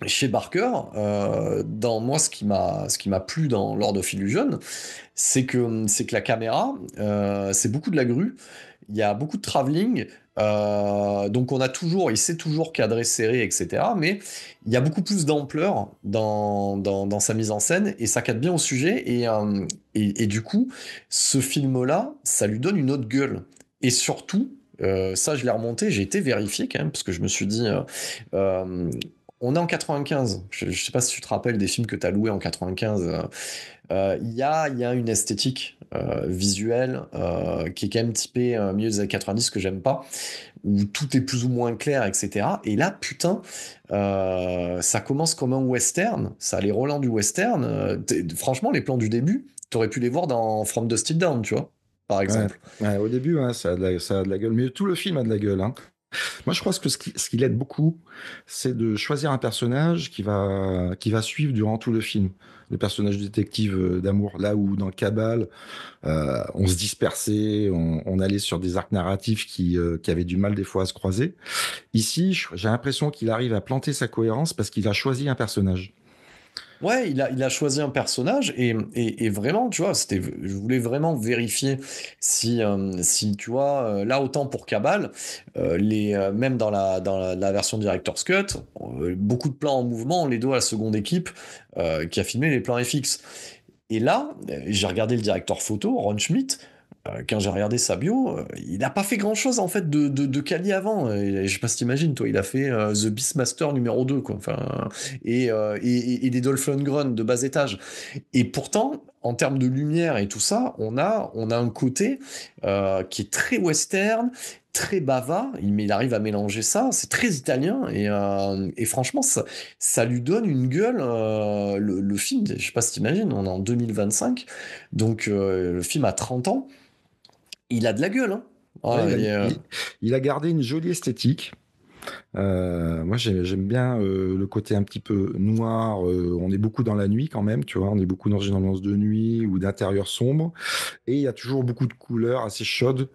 chez Barker, dans moi, ce qui m'a plu dans Lord of Illusion, c'est que la caméra, c'est beaucoup de la grue. Il y a beaucoup de travelling. Donc il sait toujours cadrer serré, etc. Mais il y a beaucoup plus d'ampleur dans sa mise en scène et ça cadre bien au sujet. Et du coup, ce film-là, ça lui donne une autre gueule. Et surtout, ça je l'ai remonté, j'ai été vérifié quand même, parce que je me suis dit, euh, on est en 95. Je sais pas si tu te rappelles des films que tu as loués en 95. Il y a une esthétique visuelle qui est quand même typée milieu des années 90 que j'aime pas, où tout est plus ou moins clair, etc. Et là, putain, ça commence comme un western, ça a les relents du western. Franchement, les plans du début, t'aurais pu les voir dans From Dusk Till Dawn, tu vois, par Ouais. exemple. Ouais, au début, hein, ça a de la gueule, mais tout le film a de la gueule, hein. Moi, je pense que ce qui l'aide beaucoup, c'est de choisir un personnage qui va suivre durant tout le film. Le personnage du détective d'amour, là où dans Cabal, on se dispersait, on allait sur des arcs narratifs qui avaient du mal des fois à se croiser. Ici, j'ai l'impression qu'il arrive à planter sa cohérence parce qu'il a choisi un personnage. Ouais, il a choisi un personnage et vraiment, tu vois, je voulais vraiment vérifier si tu vois, là autant pour Cabal, même dans la version Director's Cut, beaucoup de plans en mouvement, les dos à la seconde équipe qui a filmé les plans FX. Et là, j'ai regardé le directeur photo, Ron Schmidt. Quand j'ai regardé sa bio, il n'a pas fait grand-chose en fait de quali avant. Je sais pas si t'imagines, toi, il a fait The Beastmaster numéro 2, quoi. Enfin, et des Dolph Lundgren de bas étage. Et pourtant, en termes de lumière et tout ça, on a un côté qui est très western, très bava. Il arrive à mélanger ça. C'est très italien. Et franchement, ça lui donne une gueule. Le film, je sais pas si t'imagines, on est en 2025. Donc, le film a 30 ans. Il a de la gueule, hein. Ouais, Ah, il a gardé une jolie esthétique. Moi, j'aime bien le côté un petit peu noir. On est beaucoup dans la nuit quand même, tu vois. On est beaucoup dans une ambiance de nuit ou d'intérieur sombre. Et il y a toujours beaucoup de couleurs assez chaudes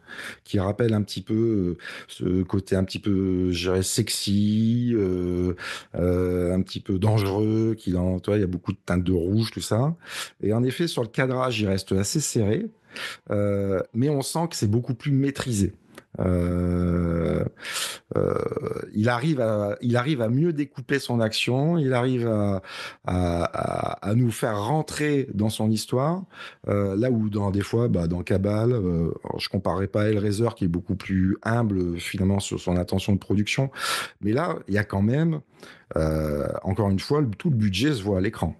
qui rappellent un petit peu ce côté un petit peu, je dirais, sexy, un petit peu dangereux. Toi, il y a beaucoup de teintes de rouge, tout ça. Et en effet, sur le cadrage, il reste assez serré. Mais on sent que c'est beaucoup plus maîtrisé. Euh, euh, il arrive à mieux découper son action, il arrive à nous faire rentrer dans son histoire, là où des fois, dans Cabal, je comparerais pas à Hellraiser qui est beaucoup plus humble finalement sur son intention de production, mais là, il y a quand même, encore une fois, tout le budget se voit à l'écran.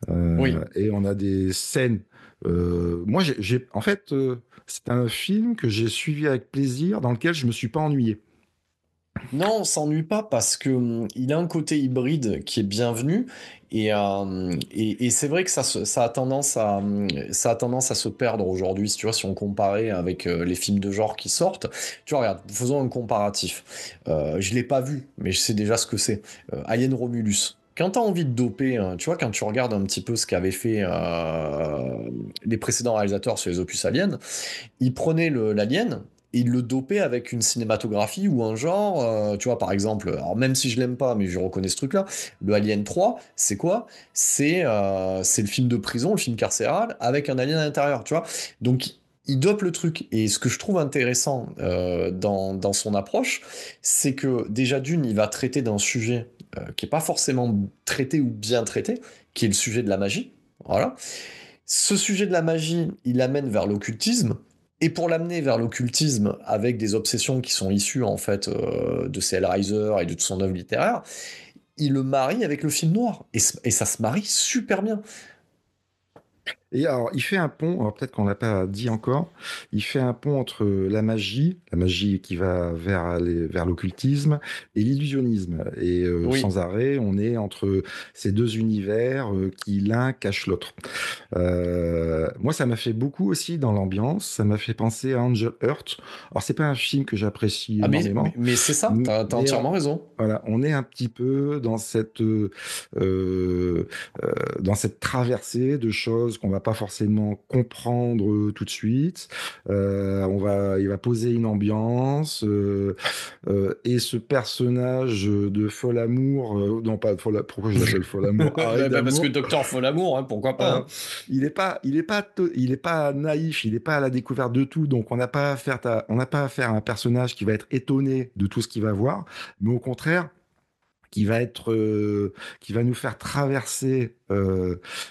Oui. Et on a des scènes. Moi, en fait, c'est un film que j'ai suivi avec plaisir, dans lequel je me suis pas ennuyé. Non, on s'ennuie pas parce que il a un côté hybride qui est bienvenu et c'est vrai que ça a tendance ça a tendance à se perdre aujourd'hui. Si tu vois, si on comparait avec les films de genre qui sortent, tu vois, regarde, faisons un comparatif. Je l'ai pas vu, mais je sais déjà ce que c'est. Alien Romulus. Quand t'as envie de doper, tu vois, quand tu regardes un petit peu ce qu'avaient fait les précédents réalisateurs sur les opus Alien, il prenait l'alien, et il le dopait avec une cinématographie ou un genre, tu vois, par exemple, alors même si je l'aime pas, mais je reconnais ce truc-là, le Alien 3, c'est quoi? C'est le film de prison, le film carcéral, avec un alien à l'intérieur, tu vois? Donc, il dope le truc. Et ce que je trouve intéressant dans son approche, c'est que déjà d'une, il va traiter d'un sujet qui est pas forcément traité ou bien traité, qui est le sujet de la magie. Voilà. Ce sujet de la magie, il l'amène vers l'occultisme. Et pour l'amener vers l'occultisme avec des obsessions qui sont issues en fait de ses Hellraiser et de toute son œuvre littéraire, il le marie avec le film noir. Et ça se marie super bien. Et alors, il fait un pont, alors peut-être qu'on l'a pas dit encore, il fait un pont entre la magie qui va vers l'occultisme, et l'illusionnisme. Et Oui. sans arrêt, on est entre ces deux univers qui l'un cache l'autre. Moi, ça m'a fait beaucoup aussi dans l'ambiance, ça m'a fait penser à Angel Heart. Alors, c'est pas un film que j'apprécie Ah énormément, mais c'est ça, t'as mais entièrement raison. voilà, on est un petit peu euh, dans cette traversée de choses qu'on va pas forcément comprendre tout de suite. Il va poser une ambiance et ce personnage de Folamour, non pas pourquoi je l'appelle Folamour, Harry Parce que d'amour. Docteur Folamour, hein, pourquoi pas, Euh, hein. il est pas naïf, il est pas à la découverte de tout, donc on n'a pas affaire à un personnage qui va être étonné de tout ce qu'il va voir, mais au contraire, qui va nous faire traverser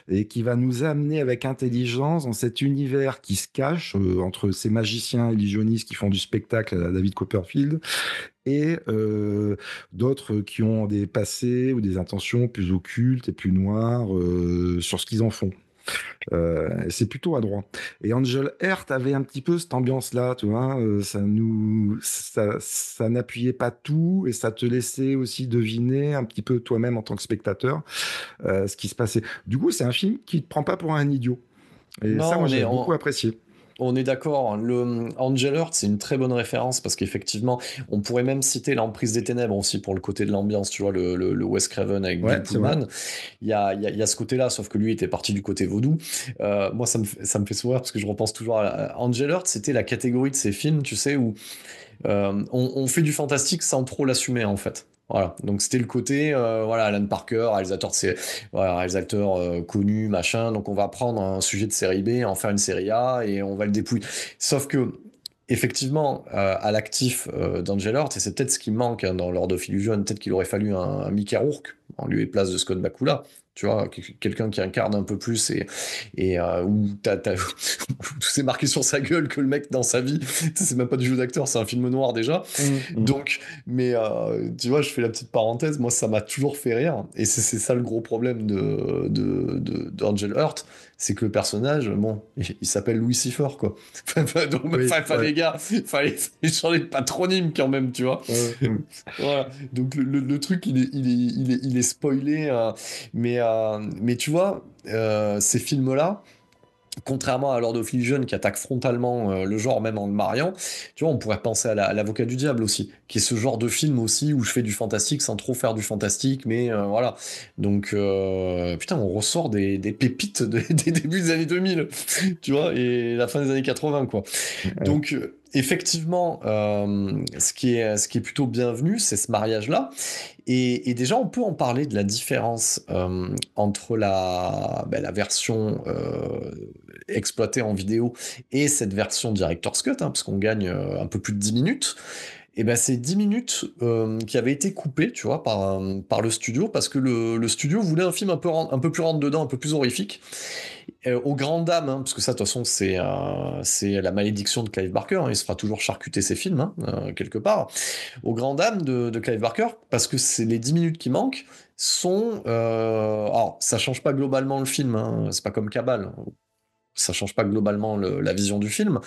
et qui va nous amener avec intelligence dans cet univers qui se cache entre ces magiciens illusionnistes qui font du spectacle à la David Copperfield et d'autres qui ont des passés ou des intentions plus occultes et plus noires sur ce qu'ils en font. C'est plutôt à droit. Et Angel Heart avait un petit peu cette ambiance-là, tu vois. Ça n'appuyait pas tout et ça te laissait aussi deviner un petit peu toi-même en tant que spectateur ce qui se passait. Du coup, c'est un film qui te prend pas pour un idiot. Et ça, Non, moi, j'ai beaucoup apprécié. on est d'accord. Le Angel Heart, c'est une très bonne référence parce qu'effectivement, on pourrait même citer l'Emprise des Ténèbres aussi pour le côté de l'ambiance, tu vois, le Wes Craven avec Ouais, Bill c'est vrai. Pullman. Il y a ce côté-là, sauf que lui était parti du côté vaudou. Moi, ça me fait sourire parce que je repense toujours à Angel Heart, c'était la catégorie de ces films, tu sais, où on fait du fantastique sans trop l'assumer en fait. Voilà, donc c'était le côté, voilà, Alan Parker, réalisateur, voilà, réalisateur connu, machin. Donc on va prendre un sujet de série B, en faire une série A et on va le dépouiller. Sauf que effectivement, à l'actif d'Angel Heart, et c'est peut-être ce qui manque hein, dans Lord of Illusion, peut-être qu'il aurait fallu un Mickey Rourke en lieu et place de Scott Bakula. Tu vois, quelqu'un qui incarne un peu plus et où tout c'est marqué sur sa gueule que le mec dans sa vie, tu sais, c'est même pas du jeu d'acteur, c'est un film noir déjà. Mm. Donc, mais tu vois, je fais la petite parenthèse, moi ça m'a toujours fait rire, et c'est ça le gros problème d'Angel Heart, c'est que le personnage, bon, il s'appelle Louis Cipher, quoi. Donc, Oui, les ouais. gars, fallait changer de patronyme quand même, tu vois. Mm. Voilà. Donc le truc, il est spoilé, mais tu vois, ces films-là, contrairement à Lord of Illusion qui attaque frontalement le genre même en le mariant, tu vois, on pourrait penser à l'Avocat du Diable aussi, qui est ce genre de film aussi où je fais du fantastique sans trop faire du fantastique, mais voilà. Donc, putain, on ressort des pépites des débuts des années 2000, tu vois, et la fin des années 80, quoi. Ouais. Donc, effectivement, ce qui est plutôt bienvenu, c'est ce mariage-là. Et déjà, on peut en parler de la différence entre la version exploité en vidéo et cette version Director's Cut, hein, parce qu'on gagne un peu plus de 10 minutes, et ben c'est 10 minutes qui avaient été coupées, tu vois, par le studio, parce que le studio voulait un film un peu plus rentre-dedans, un peu plus horrifique, aux grandes dames, hein, parce que ça, de toute façon, c'est la malédiction de Clive Barker, hein, il se fera toujours charcuter ses films, hein, quelque part, aux grandes dames de Clive Barker, parce que c'est les 10 minutes qui manquent sont... alors, ça change pas globalement le film, hein, c'est pas comme Cabal, ça change pas globalement la vision du film,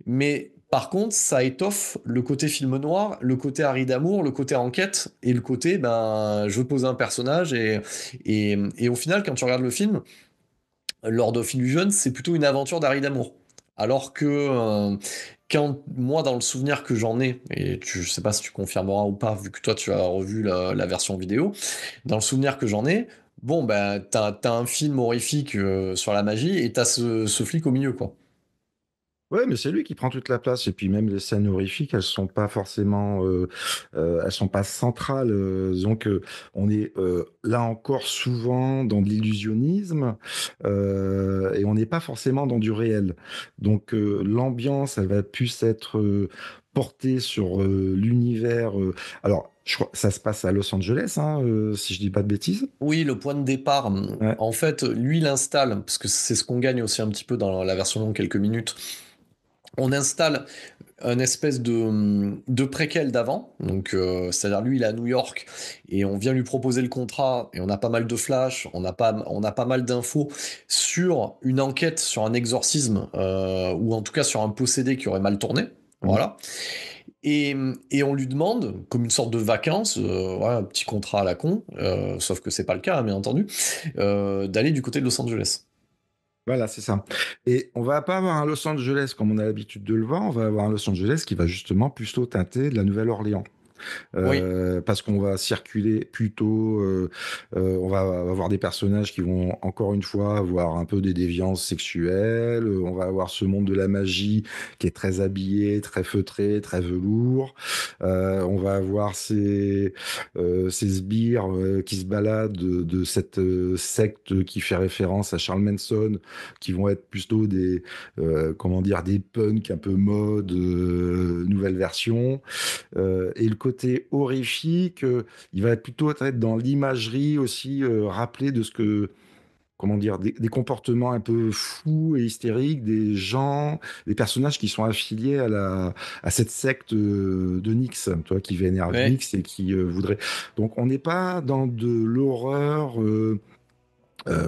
mais par contre, ça étoffe le côté film noir, le côté Harry d'amour, le côté enquête, et le côté, ben, je veux poser un personnage, et au final, quand tu regardes le film, Lord of Illusion, c'est plutôt une aventure d'Harry d'amour. Alors que quand moi, dans le souvenir que j'en ai, et je sais pas si tu confirmeras ou pas, vu que toi tu as revu la version vidéo, dans le souvenir que j'en ai, bon, ben, t'as un film horrifique sur la magie et t'as ce flic au milieu, quoi. Ouais, mais c'est lui qui prend toute la place. Et puis même les scènes horrifiques, elles sont pas forcément, elles sont pas centrales. Donc on est là encore souvent dans de l'illusionnisme et on n'est pas forcément dans du réel. Donc l'ambiance, elle va plus être portée sur l'univers. Alors, je crois que ça se passe à Los Angeles, hein, si je dis pas de bêtises. Oui, le point de départ, Ouais. en fait, lui, il installe, parce que c'est ce qu'on gagne aussi un petit peu dans la version longue, quelques minutes, on installe un espèce de préquel d'avant. Donc, c'est-à-dire lui, il est à New York et on vient lui proposer le contrat et on a pas mal de flash, on a pas mal d'infos sur une enquête sur un exorcisme ou en tout cas sur un possédé qui aurait mal tourné. Mhm. Voilà. Et on lui demande, comme une sorte de vacances, voilà, un petit contrat à la con, sauf que c'est pas le cas, hein, bien entendu, d'aller du côté de Los Angeles. Voilà, c'est ça. Et on va pas avoir un Los Angeles comme on a l'habitude de le voir, on va avoir un Los Angeles qui va justement plutôt teinter de la Nouvelle-Orléans. Oui, Parce qu'on va circuler plutôt, on va avoir des personnages qui vont encore une fois avoir un peu des déviances sexuelles, on va avoir ce monde de la magie qui est très habillé, très feutré, très velours, on va avoir ces sbires qui se baladent de cette secte qui fait référence à Charles Manson, qui vont être plutôt des, comment dire, des punks un peu mode, nouvelle version. Et le côté horrifique, il va plutôt être dans l'imagerie aussi, rappeler de ce que, comment dire, des comportements un peu fous et hystériques, des gens, des personnages qui sont affiliés à cette secte de Nyx, toi, qui vénère ouais. Nyx et qui voudrait. Donc, on n'est pas dans de l'horreur.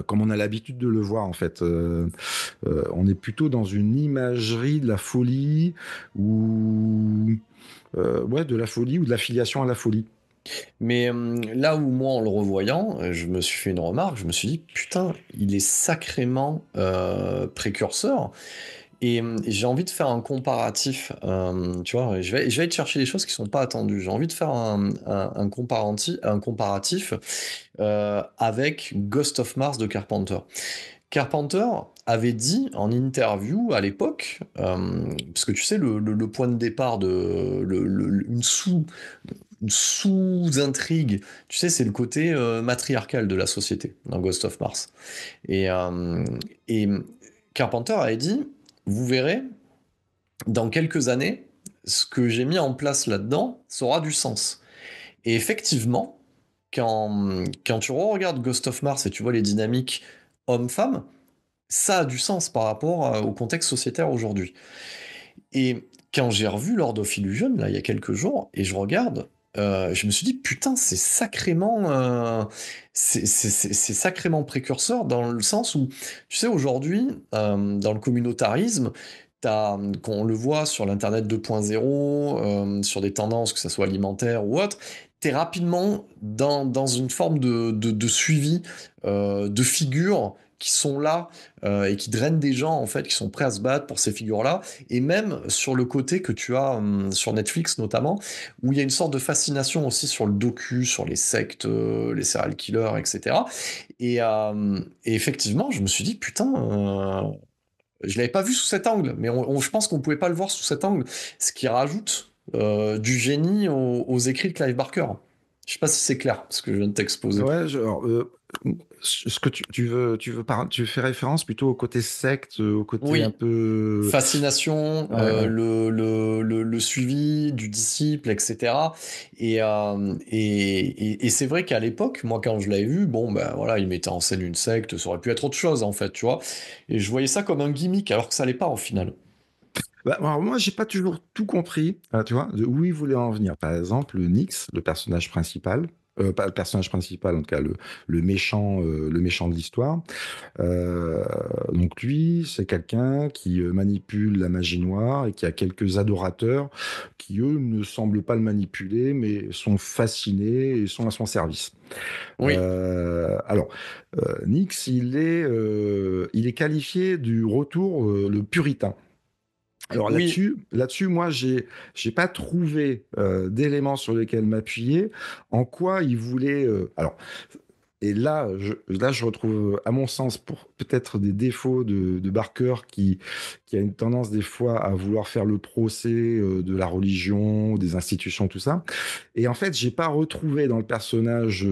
Comme on a l'habitude de le voir en fait, on est plutôt dans une imagerie de la folie ou ouais, de la folie ou de l'affiliation à la folie. Mais là où moi, en le revoyant, je me suis fait une remarque, je me suis dit, putain, il est sacrément précurseur. Et j'ai envie de faire un comparatif, tu vois, je vais aller te chercher des choses qui sont pas attendues. J'ai envie de faire un comparatif avec Ghost of Mars de Carpenter. Carpenter avait dit en interview à l'époque, parce que tu sais, le point de départ de une sous-intrigue, tu sais, c'est le côté matriarcal de la société dans Ghost of Mars. Et, euh, et Carpenter avait dit, vous verrez, dans quelques années, ce que j'ai mis en place là-dedans, ça aura du sens. Et effectivement, quand tu regardes Ghost of Mars et tu vois les dynamiques homme-femme, ça a du sens par rapport au contexte sociétaire aujourd'hui. Et quand j'ai revu Lord of Illusion, là, il y a quelques jours, et je regarde, je me suis dit, putain, c'est sacrément précurseur dans le sens où, tu sais, aujourd'hui, dans le communautarisme, qu'on le voit sur l'Internet 2.0, sur des tendances, que ce soit alimentaire ou autre, t'es rapidement dans une forme de suivi de figures qui sont là et qui drainent des gens en fait qui sont prêts à se battre pour ces figures-là, et même sur le côté que tu as sur Netflix notamment, où il y a une sorte de fascination aussi sur le docu, sur les sectes, les serial killers, etc. Et effectivement, je me suis dit putain, je l'avais pas vu sous cet angle, mais je pense qu'on pouvait pas le voir sous cet angle, ce qui rajoute du génie aux écrits de Clive Barker. Je sais pas si c'est clair ce que je viens de t'exposer. Ouais, ce que tu fais référence plutôt au côté secte, au côté un Oui, peu. fascination, Ouais, ouais. le suivi du disciple, etc. Et c'est vrai qu'à l'époque, moi, quand je l'avais vu, bon, ben voilà, il mettait en scène une secte, ça aurait pu être autre chose, en fait, tu vois. Et je voyais ça comme un gimmick, alors que ça l'est pas, au final. Bah, alors moi, j'ai pas toujours tout compris, tu vois, de où il voulait en venir. Par exemple, Nyx, le personnage principal, pas le personnage principal, en tout cas le méchant de l'histoire. Euh, donc lui, c'est quelqu'un qui manipule la magie noire et qui a quelques adorateurs qui, eux, ne semblent pas le manipuler, mais sont fascinés et sont à son service. Oui, Alors, Nyx, il est qualifié du retour le puritain. Alors oui, là-dessus, moi, j'ai pas trouvé d'éléments sur lesquels m'appuyer. En quoi il voulait. Alors, et là, je retrouve, à mon sens, pour peut-être des défauts de Barker qui a une tendance des fois à vouloir faire le procès de la religion, des institutions, tout ça. Et en fait, j'ai pas retrouvé dans le personnage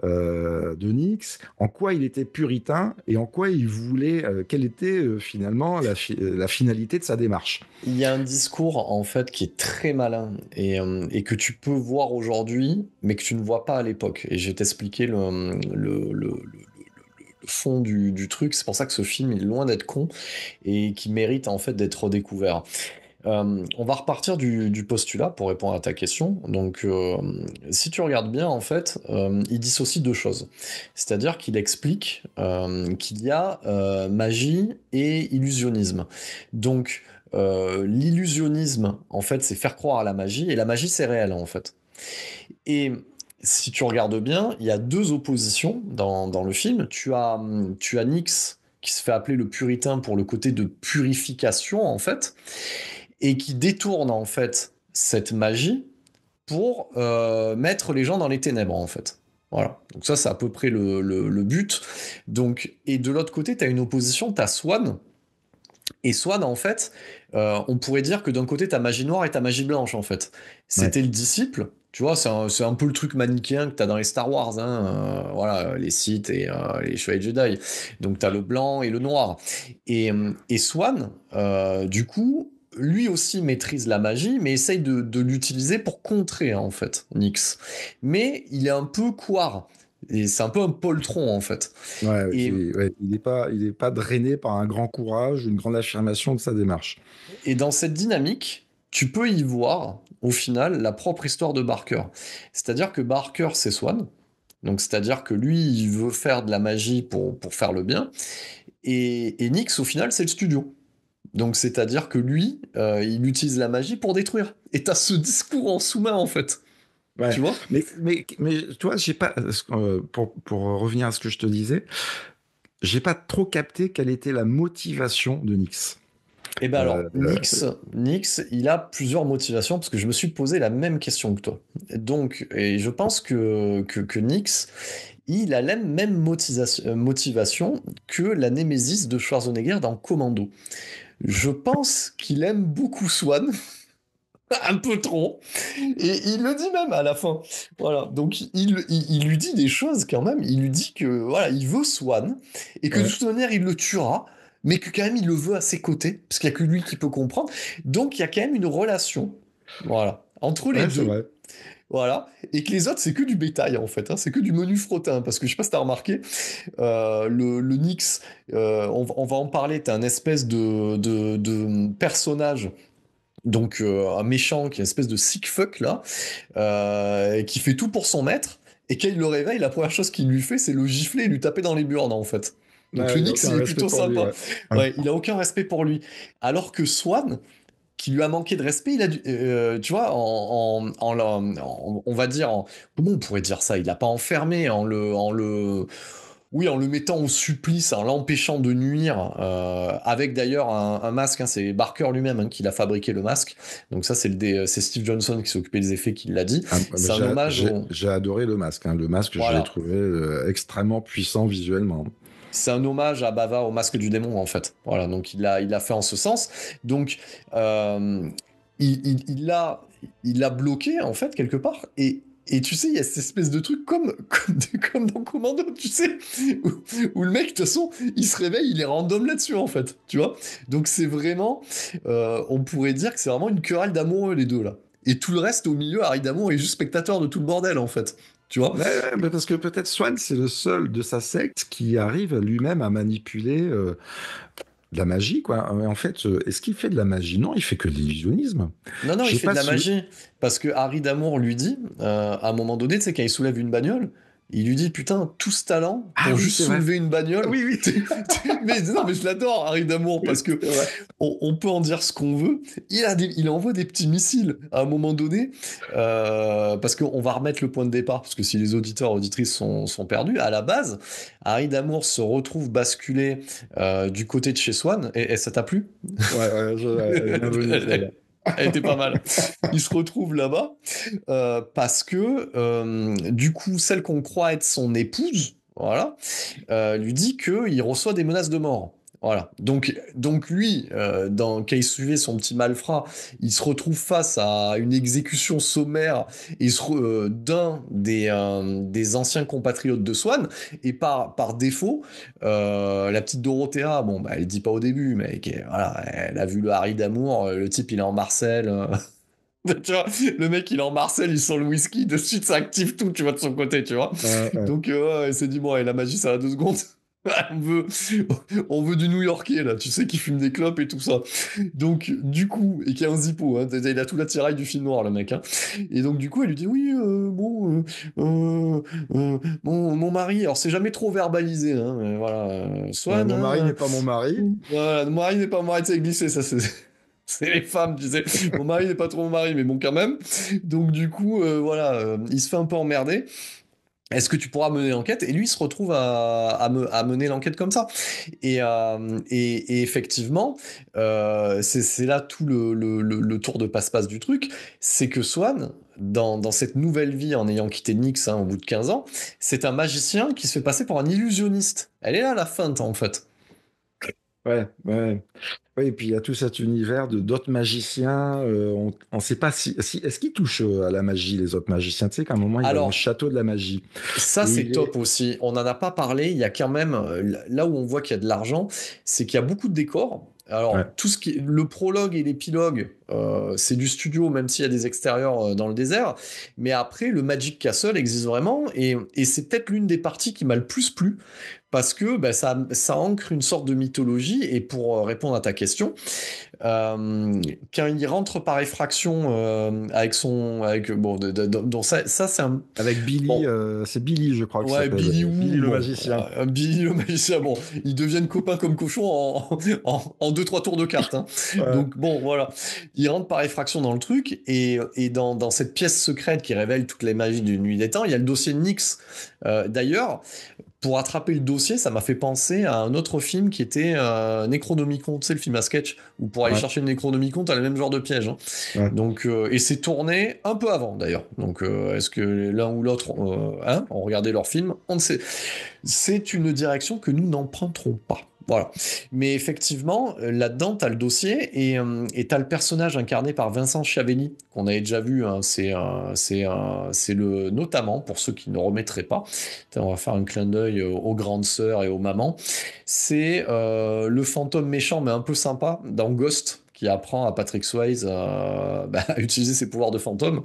de Nyx en quoi il était puritain et en quoi il voulait, quelle était finalement la finalité de sa démarche. il y a un discours, en fait, qui est très malin et que tu peux voir aujourd'hui, mais que tu ne vois pas à l'époque. Et je vais t'expliquer le fond du truc. C'est pour ça que ce film est loin d'être con et qui mérite, en fait, d'être redécouvert. On va repartir du postulat pour répondre à ta question. Donc, si tu regardes bien, en fait, il dissocie deux choses. C'est-à-dire qu'il explique qu'il y a magie et illusionnisme. Donc, l'illusionnisme, en fait, c'est faire croire à la magie, et la magie, c'est réel, en fait. Et si tu regardes bien, il y a deux oppositions dans le film. Tu as Nyx qui se fait appeler le puritain pour le côté de purification, en fait, et qui détourne en fait cette magie pour mettre les gens dans les ténèbres en fait. Voilà. Donc ça, c'est à peu près le but. Donc, et de l'autre côté, tu as une opposition, tu as Swan. Et Swan, en fait, on pourrait dire que d'un côté, ta magie noire et ta magie blanche, en fait. Ouais. C'était le disciple. Tu vois, c'est un peu le truc manichéen que tu as dans les Star Wars, hein, voilà, les Sith et les Chevaliers Jedi. Donc tu as le blanc et le noir. Et Swan, du coup, lui aussi maîtrise la magie, mais essaye de l'utiliser pour contrer, hein, en fait, Nyx. Mais il est un peu couard. Et c'est un peu un poltron, en fait. Ouais, Et, ouais, il est pas drainé par un grand courage, une grande affirmation de sa démarche. Et dans cette dynamique, tu peux y voir, au final, la propre histoire de Barker. C'est-à-dire que Barker, c'est Swan. Donc, c'est-à-dire que lui, il veut faire de la magie pour faire le bien. Et Nyx, au final, c'est le studio. Donc, c'est-à-dire que lui, il utilise la magie pour détruire. Et t'as ce discours en sous-main, en fait. Ouais, Tu vois? mais tu vois, j'ai pas, pour revenir à ce que je te disais, j'ai pas trop capté quelle était la motivation de Nyx. Eh ben Euh, alors, Nyx, il a plusieurs motivations parce que je me suis posé la même question que toi. Donc, et je pense que Nyx, il a la même motivation que la Némésis de Schwarzenegger dans Commando. Je pense qu'il aime beaucoup Swan, un peu trop, et il le dit même à la fin. Voilà, donc il lui dit des choses quand même. Il lui dit que voilà, il veut Swan et que de ouais, toute manière il le tuera, mais que quand même il le veut à ses côtés parce qu'il y a que lui qui peut comprendre. Donc il y a quand même une relation, voilà, entre les ouais, c'est deux. vrai. Voilà, et que les autres, c'est que du bétail en fait, hein, c'est que du menu frottin. Parce que je sais pas si t'as remarqué, le Nyx, on va en parler, t'as un espèce de personnage, donc un méchant qui est une espèce de sick fuck là, qui fait tout pour son maître, et quand il le réveille, la première chose qu'il lui fait, c'est le gifler et lui taper dans les burnes en fait. Donc Ouais, le il a Nyx, aucun il est respect plutôt pour lui, sympa. ouais. Ouais. Ouais, il a aucun respect pour lui. Alors que Swan, qui lui a manqué de respect, il a dû, tu vois, on va dire, comment on pourrait dire ça? Il l'a pas enfermé oui, en le mettant au supplice, en l'empêchant de nuire, avec d'ailleurs un masque, hein, c'est Barker lui-même hein, qui l'a fabriqué le masque. Donc ça, c'est Steve Johnson qui s'est occupé des effets qui l'a dit. Ah, mais C'est un hommage au, j'ai adoré le masque, hein. Le masque, je l'ai voilà, trouvé extrêmement puissant visuellement. c'est un hommage à Bava au masque du démon en fait. Voilà, donc il l'a fait en ce sens. Donc il l'a bloqué en fait quelque part. Et Et tu sais, il y a cette espèce de truc comme dans Commando, tu sais, où le mec, de toute façon, il se réveille, il est random là-dessus, en fait, tu vois. Donc c'est vraiment, on pourrait dire que c'est vraiment une querelle d'amoureux, les deux, là. Et tout le reste, au milieu, Harry Damour est juste spectateur de tout le bordel, en fait. Tu vois? Ouais, mais parce que peut-être Swan, c'est le seul de sa secte qui arrive lui-même à manipuler de la magie, quoi. En fait, est-ce qu'il fait de la magie? Non, il fait que de l'illusionnisme. Non, non, Je il sais fait de pas la si... magie. Parce que Harry Damour lui dit, à un moment donné, tu sais, quand il soulève une bagnole, il lui dit, putain, tout ce talent Ah pour oui, juste c'est vrai. soulever une bagnole. Oui, oui. Mais non, mais je l'adore, Harry Damour, Oui, parce que c'est vrai. on peut en dire ce qu'on veut. Il envoie des petits missiles à un moment donné, parce qu'on va remettre le point de départ, parce que si les auditeurs auditrices sont perdus, à la base, Harry Damour se retrouve basculé du côté de chez Swan, et ça t'a plu? Ouais, ouais, elle est bienvenue, celle-là. Elle était pas mal. Il se retrouve là-bas parce que du coup, celle qu'on croit être son épouse, voilà, lui dit qu'il reçoit des menaces de mort. Voilà. Donc lui, quand il suivait son petit malfrat, il se retrouve face à une exécution sommaire d'un des anciens compatriotes de Swan. Et par défaut, la petite Dorothea, bon, bah, elle dit pas au début, mais voilà, elle a vu le Harry d'amour, le type il est en Marcel. Tu vois, le mec il est en Marcel, il sent le whisky, de suite ça active tout, tu vois, de son côté, tu vois. Ouais. Donc ouais, elle s'est dit, bon, et la magie ça va 2 secondes. on veut, on veut du New-Yorkais là, tu sais, qui fume des clopes et tout ça. Donc du coup, et qui a un zippo, hein, il a tout l'attirail du film noir le mec. Hein. Et donc du coup, elle lui dit, oui, bon, mon mari, alors c'est jamais trop verbalisé, hein, mais voilà, Swan, Mon mari hein, n'est pas mon mari. voilà, mon mari n'est pas mon mari, tu sais, glissé, ça c'est. C'est les femmes, tu sais. Mon mari n'est pas trop mon mari, mais bon, quand même. Donc, du coup, voilà, il se fait un peu emmerder. Est-ce que tu pourras mener l'enquête? Et lui, il se retrouve à mener l'enquête comme ça. Et effectivement, c'est là tout le tour de passe-passe du truc. C'est que Swan, dans cette nouvelle vie, en ayant quitté Nyx au bout de 15 ans, c'est un magicien qui se fait passer pour un illusionniste. Elle est là, la feinte, en fait. Ouais, ouais. Oui, et puis il y a tout cet univers de d'autres magiciens. On ne sait pas est-ce qu'ils touchent à la magie, les autres magiciens. Tu sais qu'à un moment, il va dans le Alors, château de la magie. ça, Et c'est il est. top aussi. On n'en a pas parlé. Il y a quand même, là où on voit qu'il y a de l'argent, c'est qu'il y a beaucoup de décors. Ouais, Alors, le prologue et l'épilogue, c'est du studio, même s'il y a des extérieurs dans le désert. Mais après, le Magic Castle existe vraiment. Et c'est peut-être l'une des parties qui m'a le plus plu. Parce que bah, ça ancre une sorte de mythologie. Et pour répondre à ta question, quand il rentre par effraction bon, donc ça c'est un avec Billy, bon. c'est Billy, je crois, que Ouais, s'appelle Billy Billy Woo, le bon, magicien. Billy le magicien, bon, ils deviennent copains comme cochons en 2-3 tours de cartes. Hein. Ouais, Donc bon, voilà, ils rentrent par effraction dans le truc, et dans cette pièce secrète qui révèle toutes les magies d'une nuit des temps, il y a le dossier de Nyx. D'ailleurs, pour attraper le dossier, ça m'a fait penser à un autre film qui était Necronomicon, tu sais, le film à sketch, où pour aller ouais, chercher le Necronomicon, t'as le même genre de piège. Hein. ouais. Donc, et c'est tourné un peu avant d'ailleurs. Donc, est-ce que l'un ou l'autre ont regardé leur film? On ne sait. C'est une direction que nous n'emprunterons pas. Voilà. Mais effectivement, là-dedans, t'as le dossier et t'as le personnage incarné par Vincent Schiavelli, qu'on avait déjà vu. Hein, c'est le notamment pour ceux qui ne remettraient pas. On va faire un clin d'œil aux grandes sœurs et aux mamans. C'est le fantôme méchant mais un peu sympa dans Ghost, qui apprend à Patrick Swayze à utiliser ses pouvoirs de fantôme.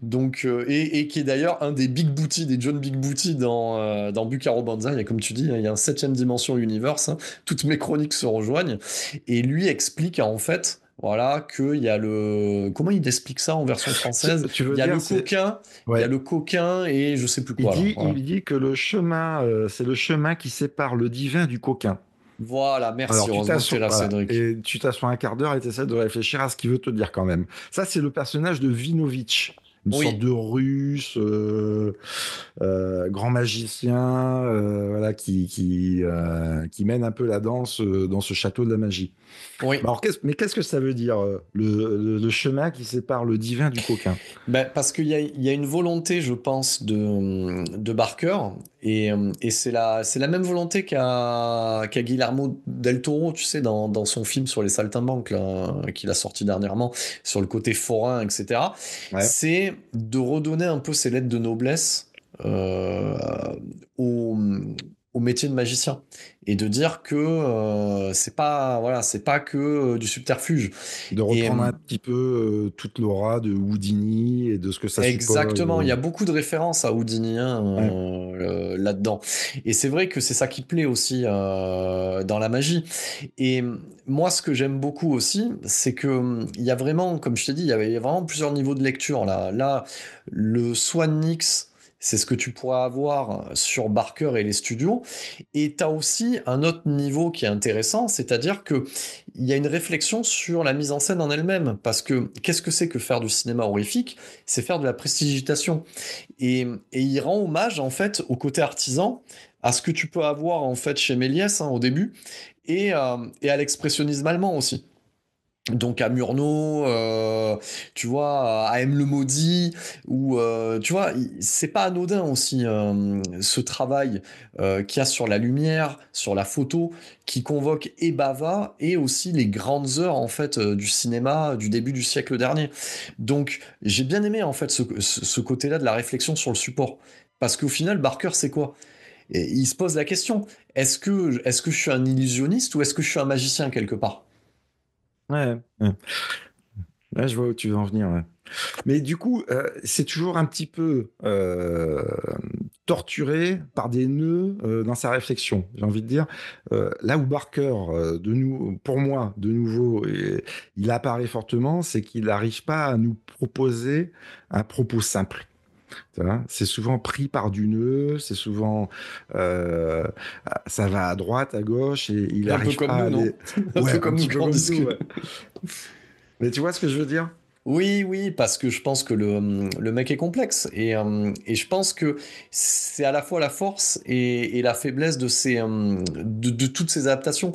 Donc, et qui est d'ailleurs un des Big Booty, des John Big Booty dans Bucaro Banzai. Il y a, comme tu dis, il y a un 7ème dimension universe. Hein. Toutes mes chroniques se rejoignent. Et lui explique en fait, voilà, qu'il y a le. Comment il explique ça en version française? Tu veux Il y a dire, le coquin, il y a ouais. le coquin et je sais plus quoi là. Voilà, Il dit que le chemin, c'est le chemin qui sépare le divin du coquin. voilà, merci. Alors, Heureusement que t'es là, voilà, Cédric. et tu t'assois un quart d'heure et tu essaies de réfléchir à ce qu'il veut te dire quand même. Ça, c'est le personnage de Vinovitch, une sorte Oui, de russe, grand magicien, voilà, qui mène un peu la danse dans ce château de la magie. oui. Mais alors, mais qu'est-ce que ça veut dire, le chemin qui sépare le divin du coquin? Ben, parce qu'il y a une volonté, je pense, de Barker, et c'est la même volonté qu'a Guillermo del Toro, tu sais, dans son film sur les saltimbanques, là, qu'il a sorti dernièrement, sur le côté forain, etc. Ouais, C'est c'est de redonner un peu ces lettres de noblesse euh, au, au métier de magicien et de dire que c'est pas que du subterfuge. De Et reprendre un petit peu toute l'aura de Houdini et de ce que ça suppose. exactement, il y a beaucoup de références à Houdini hein, Ouais. là-dedans. Et c'est vrai que c'est ça qui plaît aussi dans la magie. Et moi, ce que j'aime beaucoup aussi, c'est que il y a vraiment, comme je t'ai dit, il y a vraiment plusieurs niveaux de lecture là. Là, le Swan Nix, c'est ce que tu pourras avoir sur Barker et les studios. Et tu as aussi un autre niveau qui est intéressant, c'est-à-dire que il y a une réflexion sur la mise en scène en elle-même. Parce que qu'est-ce que c'est que faire du cinéma horrifique? C'est faire de la prestidigitation. Et il rend hommage, en fait, au côté artisan, à ce que tu peux avoir, en fait, chez Méliès, hein, au début, et à l'expressionnisme allemand aussi. Donc à Murnau, tu vois, à M. Le Maudit, ou tu vois, c'est pas anodin aussi ce travail qu'il y a sur la lumière, sur la photo, qui convoque et Bava et aussi les grandes heures en fait du cinéma du début du siècle dernier. Donc j'ai bien aimé en fait ce côté-là de la réflexion sur le support, parce qu'au final Barker c'est quoi? Et il se pose la question, est-ce que je suis un illusionniste ou est-ce que je suis un magicien quelque part? Ouais, ouais. Ouais, je vois où tu veux en venir. Ouais. Mais du coup, c'est toujours un petit peu torturé par des nœuds dans sa réflexion. J'ai envie de dire, là où Barker, pour moi, de nouveau, il apparaît fortement, c'est qu'il n'arrive pas à nous proposer un propos simple. Tu vois. C'est souvent pris par du nœud, c'est souvent euh, ça va à droite, à gauche, et il Un peu n'arrive comme pas à nous, aller. non? Un Ouais, peu un comme nous petit peu quand on comme nous. discute. Ouais. Mais tu vois ce que je veux dire? Oui, oui, parce que je pense que le mec est complexe. Et je pense que c'est à la fois la force et la faiblesse de toutes ces adaptations.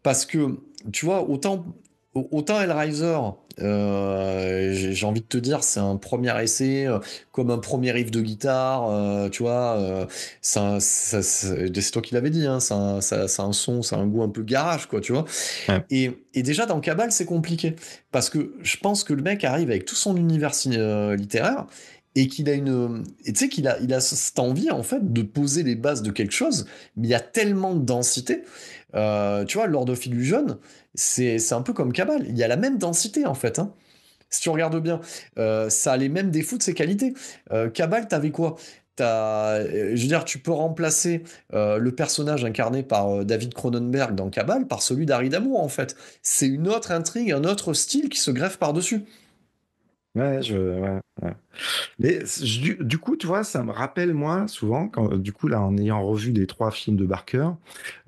Parce que, tu vois, autant Hellraiser, j'ai envie de te dire, c'est un premier essai, comme un premier riff de guitare, tu vois. C'est toi qui l'avais dit, hein, c'est un son, c'est un goût un peu garage, quoi, tu vois. Ouais. Et déjà dans Cabal, c'est compliqué. Parce que je pense que le mec arrive avec tout son univers littéraire et qu'il a et tu sais qu'il a cette envie en fait de poser les bases de quelque chose, mais il y a tellement de densité. Tu vois, Lord of Illusion, c'est un peu comme Cabal. Il y a la même densité en fait, hein. Si tu regardes bien, ça a les mêmes défauts de ses qualités. Cabal, t'avais quoi? Je veux dire, tu peux remplacer le personnage incarné par David Cronenberg dans Cabal par celui d'Harry Damour, en fait. C'est une autre intrigue, un autre style qui se greffe par-dessus. Ouais, ouais, ouais. Mais du coup, tu vois, ça me rappelle, moi, souvent, du coup, là, en ayant revu les trois films de Barker,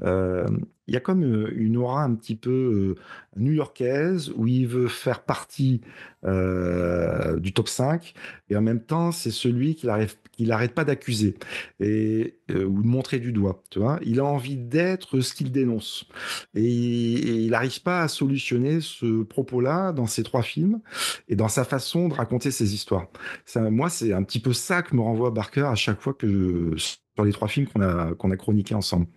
euh, il y a comme une aura un petit peu new-yorkaise où il veut faire partie du top 5 et en même temps, c'est celui qu'il n'arrête pas d'accuser ou de montrer du doigt, tu vois. Il a envie d'être ce qu'il dénonce. Et il n'arrive pas à solutionner ce propos-là dans ces trois films et dans sa façon de raconter ses histoires. Moi, c'est un petit peu ça que me renvoie Barker à chaque fois sur les trois films qu'on a chroniqués ensemble.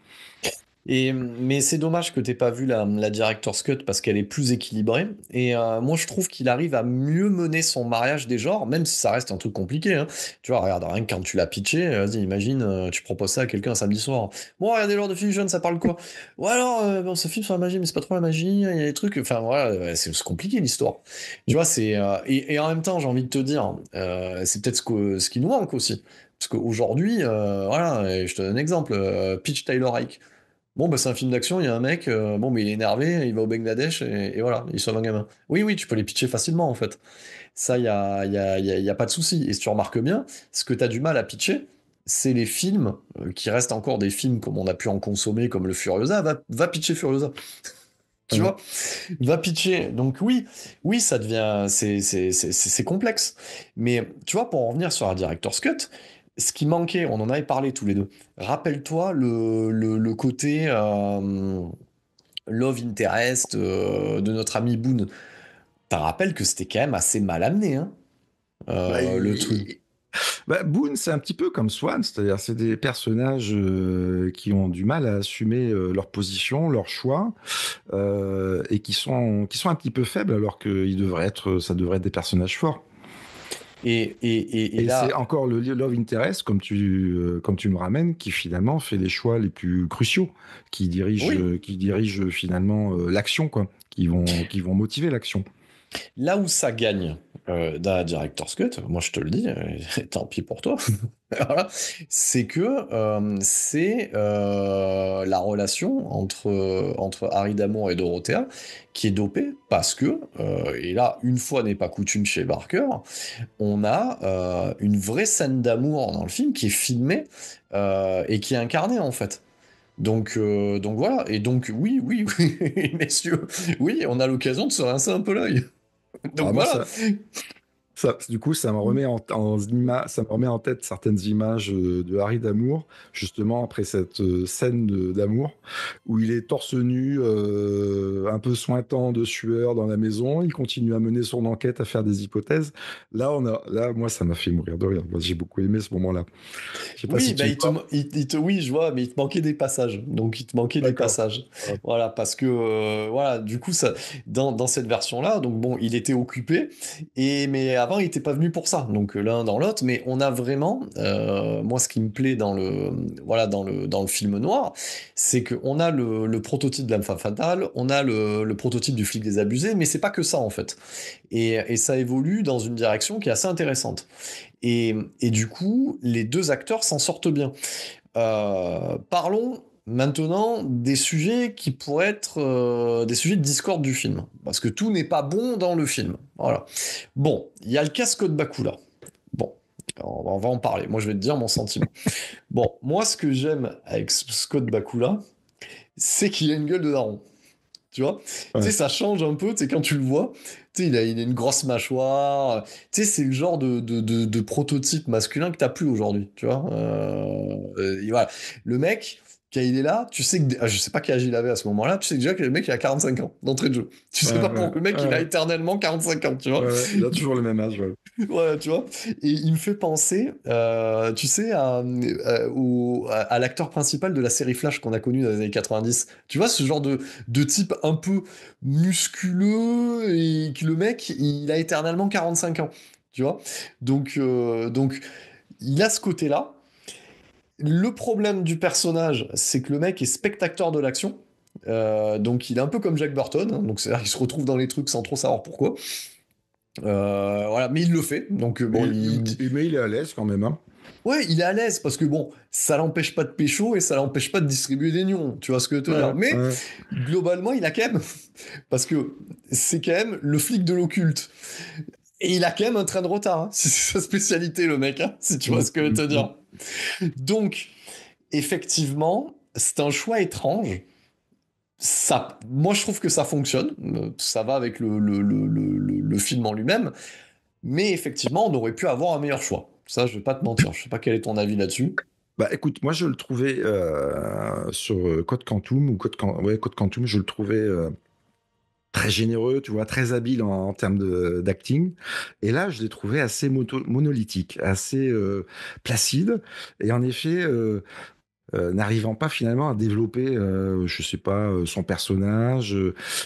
Mais c'est dommage que t'aies pas vu la Director's Cut parce qu'elle est plus équilibrée. Et moi, je trouve qu'il arrive à mieux mener son mariage des genres, même si ça reste un truc compliqué, hein. Tu vois, regarde, rien que quand tu l'as pitché, vas-y, imagine, tu proposes ça à quelqu'un un samedi soir. Bon, regardez Lord of Illusion, ça parle quoi? Ou alors, bon, ce film sur la magie, mais c'est pas trop la magie, il y a des trucs. Enfin, voilà, c'est compliqué l'histoire. Tu vois, et en même temps, j'ai envie de te dire, c'est peut-être ce qui nous manque aussi. Parce qu'aujourd'hui, voilà, et je te donne un exemple, Peach Taylor Ike. Bon, bah, c'est un film d'action, il y a un mec, bon, mais il est énervé, il va au Bangladesh et voilà, il sauve un gamin. Oui, oui, tu peux les pitcher facilement en fait. Ça, y a pas de souci. Et si tu remarques bien, ce que tu as du mal à pitcher, c'est les films qui restent encore des films comme on a pu en consommer, comme le Furiosa. Va pitcher Furiosa. Tu Ouais. vois, va pitcher. Donc oui, oui, ça devient, c'est complexe. Mais tu vois, pour en revenir sur la Director's Cut, ce qui manquait, on en avait parlé tous les deux. Rappelle-toi le côté love interest de notre ami Boone. T'as rappelles que c'était quand même assez mal amené, hein, Bah, le truc. Boone, c'est un petit peu comme Swan, c'est-à-dire c'est des personnages qui ont du mal à assumer leur position, leur choix, et qui sont un petit peu faibles alors ça devrait être des personnages forts. Et Et c'est là, encore le love interest, comme tu me ramènes, qui finalement fait les choix les plus cruciaux, oui, qui dirige finalement l'action, quoi, qui vont motiver l'action. là où ça gagne dans la Director's Cut, moi je te le dis, tant pis pour toi, voilà, c'est que c'est la relation entre Harry D'Amour et Dorothea qui est dopée parce que, et là, une fois n'est pas coutume chez Barker, on a une vraie scène d'amour dans le film qui est filmée et qui est incarnée en fait. Donc voilà, et donc oui, oui, oui, messieurs, oui, on a l'occasion de se rincer un peu l'œil. Donc Alors moi, voilà. du coup, ça me remet en tête certaines images de Harry D'Amour, justement après cette scène d'amour, où il est torse nu, un peu suintant de sueur dans la maison, il continue à mener son enquête, à faire des hypothèses. Là, moi, ça m'a fait mourir de rire. Moi, j'ai beaucoup aimé ce moment-là. Je sais pas Oui, si bah tu vois. oui, je vois, mais il te manquait des passages. Donc il te manquait des D'accord. passages. Voilà, parce que voilà, du coup, ça, dans cette version-là, donc bon, il était occupé, mais avant, il n'était pas venu pour ça. Donc l'un dans l'autre, mais on a vraiment, moi, ce qui me plaît voilà, dans le film noir, c'est qu'on a le prototype de l'âme fatale, on a le prototype du flic des abusés, mais c'est pas que ça en fait. Et ça évolue dans une direction qui est assez intéressante. Et du coup, les deux acteurs s'en sortent bien. Parlons maintenant des sujets qui pourraient être des sujets de discorde du film. Parce que tout n'est pas bon dans le film. Voilà. Bon, il y a le casque de Bakula. Bon, on va en parler. Moi, je vais te dire mon sentiment. Bon, moi, ce que j'aime avec Scott Bakula, c'est qu'il a une gueule de daron. Tu vois? Tu sais, Ouais. ça change un peu, tu sais, quand tu le vois. Tu sais, il a une grosse mâchoire. Tu sais, c'est le genre de prototype masculin que t'as plus aujourd'hui, tu vois? Et voilà. Le mec, quand il est là, tu sais que... je sais pas quel âge il avait à ce moment-là, tu sais déjà que le mec, il a 45 ans d'entrée de jeu. Tu sais pas pour le mec, il a éternellement 45 ans, tu vois? Il a toujours le même âge. Ouais. Ouais, tu vois. Et il me fait penser, tu sais, à l'acteur principal de la série Flash qu'on a connu dans les années 90. Tu vois, ce genre de type un peu musculeux et que le mec, il a éternellement 45 ans. Tu vois. Donc, il a ce côté-là. Le problème du personnage, c'est que le mec est spectateur de l'action. Donc, il est un peu comme Jack Burton. Hein. Donc, c'est-à-dire qu'il se retrouve dans les trucs sans trop savoir pourquoi. Voilà, mais il le fait. Donc bon, Mais il est à l'aise quand même. Hein. ouais, il est à l'aise parce que bon, ça l'empêche pas de pécho et ça l'empêche pas de distribuer des nions. Tu vois ce que je veux te dire. Ouais, Mais ouais. globalement, il a quand même parce que c'est quand même le flic de l'occulte et il a quand même un train de retard. Hein. C'est sa spécialité, le mec. Hein, si tu vois ce que je veux te dire. Donc effectivement, c'est un choix étrange. Ça, moi, je trouve que ça fonctionne. Ça va avec le film en lui-même. Mais effectivement, on aurait pu avoir un meilleur choix. Ça, je vais pas te mentir. Je sais pas quel est ton avis là-dessus. Bah écoute, moi je le trouvais sur Code Quantum ouais, Code Quantum, je le trouvais très généreux, tu vois, très habile en termes d'acting. Et là, je l'ai trouvé assez monolithique, assez placide. Et en effet, n'arrivant pas finalement à développer, je sais pas, son personnage.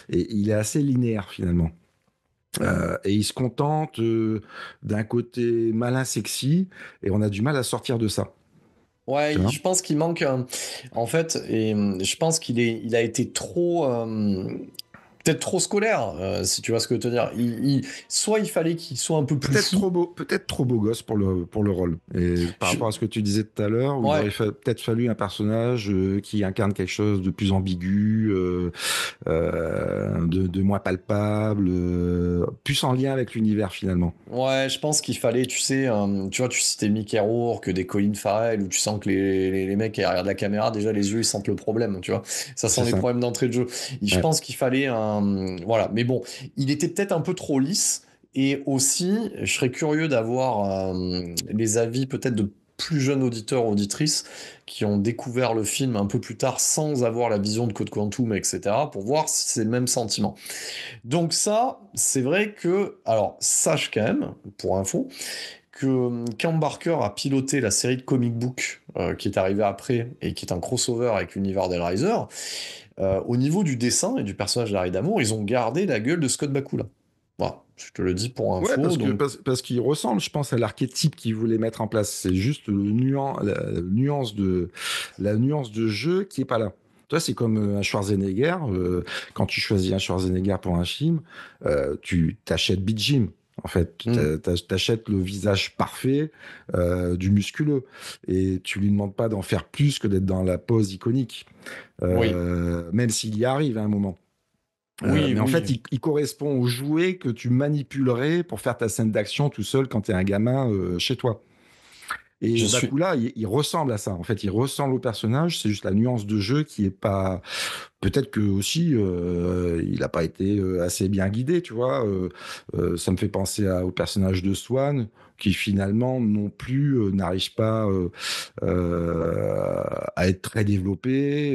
Et il est assez linéaire finalement. Et il se contente d'un côté malin sexy, et on a du mal à sortir de ça. Ouais, Tu vois? je pense qu'il manque, en fait, et je pense il a été trop, peut-être trop scolaire, si tu vois ce que je veux te dire. Soit il fallait qu'il soit un peu plus fou. Peut-être trop beau gosse pour le rôle. Et par Je- rapport à ce que tu disais tout à l'heure, où il ouais, aurait peut-être fallu un personnage qui incarne quelque chose de plus ambigu, de moins palpable, plus en lien avec l'univers finalement. ouais, je pense qu'il fallait, tu sais, tu vois, tu citais Mickey Rourke, des Colin Farrell, où tu sens que les mecs derrière de la caméra, déjà les yeux, ils sentent le problème, tu vois. Ça sent C'est les ça. problèmes d'entrée de jeu. Et je Ouais. pense qu'il fallait un, voilà. Mais bon, il était peut-être un peu trop lisse. Et aussi, je serais curieux d'avoir les avis peut-être de plus jeunes auditeurs, auditrices, qui ont découvert le film un peu plus tard sans avoir la vision de Code Quantum, etc., pour voir si c'est le même sentiment. Donc ça, c'est vrai que, alors sache quand même, pour info, que quand Barker a piloté la série de comic book qui est arrivée après et qui est un crossover avec l'univers d'Hellraiser, au niveau du dessin et du personnage d'Harry D'Amour, ils ont gardé la gueule de Scott Bakula. Voilà, je te le dis pour Ouais, info. Donc, parce qu'il ressemble, je pense, à l'archétype qu'ils voulaient mettre en place. C'est juste la nuance de jeu qui est pas là. Toi, c'est comme un Schwarzenegger. Quand tu choisis un Schwarzenegger pour un film, tu t'achètes Big Jim. En fait, hmm, t'achètes le visage parfait du musculeux et tu lui demandes pas d'en faire plus que d'être dans la pose iconique, oui, même s'il y arrive à un moment. oui, Mais en fait, oui. il correspond au jouet que tu manipulerais pour faire ta scène d'action tout seul quand tu es un gamin chez toi. Je Et suis. Bakula, il ressemble à ça. En fait, il ressemble au personnage. C'est juste la nuance de jeu qui est pas. Peut-être que aussi, il n'a pas été assez bien guidé, tu vois. Ça me fait penser au personnage de Swan, qui finalement non plus n'arrive pas à être très développé.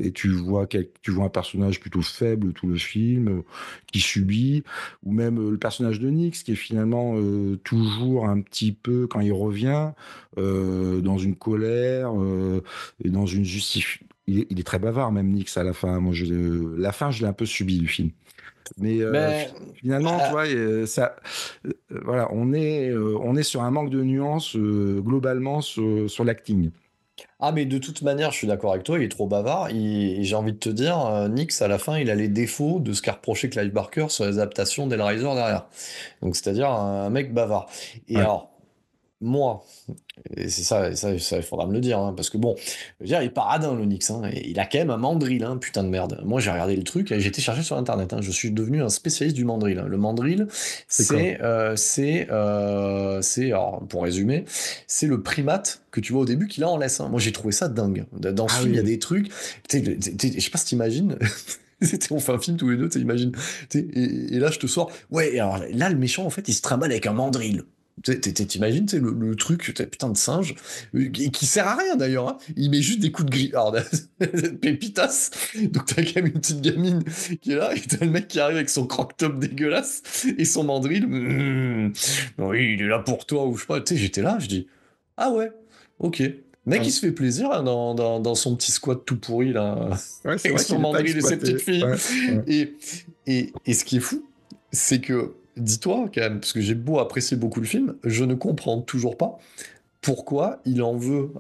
Et tu vois un personnage plutôt faible tout le film, qui subit, ou même le personnage de Nix, qui est finalement toujours un petit peu, quand il revient, dans une colère et dans une justification. Il est très bavard, même Nix, à la fin. Moi, la fin, je l'ai un peu subi du film. Mais Mais finalement, tu ah, vois, voilà, on est sur un manque de nuances globalement sur l'acting. mais de toute manière, je suis d'accord avec toi, il est trop bavard. Et j'ai envie de te dire, Nix, à la fin, il a les défauts de ce qu'a reproché Clive Barker sur les adaptations d'Hellraiser derrière. Donc, c'est-à-dire un mec bavard. Et Ouais. alors, moi, et c'est ça, il faudra me le dire, hein, parce que bon, je veux dire, il est paradin, le Nix, hein, et il a quand même un mandrill, hein, putain de merde. Moi, j'ai regardé le truc, et j'ai été chercher sur Internet, hein, je suis devenu un spécialiste du mandrill, hein. Le mandrill, C'est quoi? alors, pour résumer, c'est le primate que tu vois au début qu'il a en laisse, hein. Moi, j'ai trouvé ça dingue. Dans ce Ah film, il y a oui. des trucs, je sais pas si t'imagines. On fait un film tous les deux, t'imagines. Et là, je te sors. Ouais, et alors là, le méchant, en fait, il se trimballe avec un mandrill. T'imagines, le truc, putain de singe, qui sert à rien d'ailleurs, hein. Il met juste des coups de gris. Alors, pépitas. Donc, t'as quand même une petite gamine qui est là, et t'as le mec qui arrive avec son croque-top dégueulasse et son mandrill. Oui, il est là pour toi, ou je sais pas. Tu sais, j'étais là, je dis, ah ouais, ok. Mec, il Ouais, se fait plaisir hein, dans son petit squat tout pourri, là, ouais, c'est avec vrai son qu'il n'est pas mandrill et ses petites exploité. filles. Ouais, ouais. Et, et ce qui est fou, c'est que, dis-toi quand même, parce que j'ai beau apprécier beaucoup le film, je ne comprends toujours pas pourquoi il en veut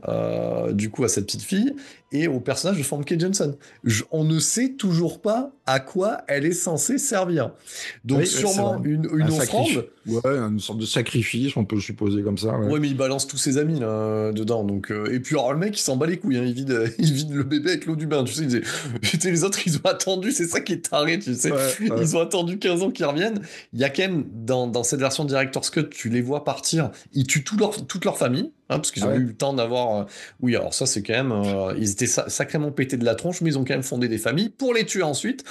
du coup à cette petite fille et au personnage de Famke Janssen. On ne sait toujours pas à quoi elle est censée servir. Donc Oui, ouais, c'est vrai. sûrement une Un sacrifice. offrande. Ouais, une sorte de sacrifice, on peut le supposer comme ça. Ouais. Ouais, mais il balance tous ses amis là dedans. Donc et puis alors le mec il s'en bat les couilles, hein, il vide le bébé avec l'eau du bain. Tu sais, putain, les autres ils ont attendu, c'est ça qui est taré, tu sais. Ouais, ouais. Ils ont attendu 15 ans qu'ils reviennent. Il y a quand même dans cette version Director's Cut, tu les vois partir, ils tuent toute leur famille, hein, parce qu'ils Ah ont ouais. eu le temps d'avoir. Oui, alors ça c'est quand même, ils étaient sacrément pétés de la tronche, mais ils ont quand même fondé des familles pour les tuer ensuite,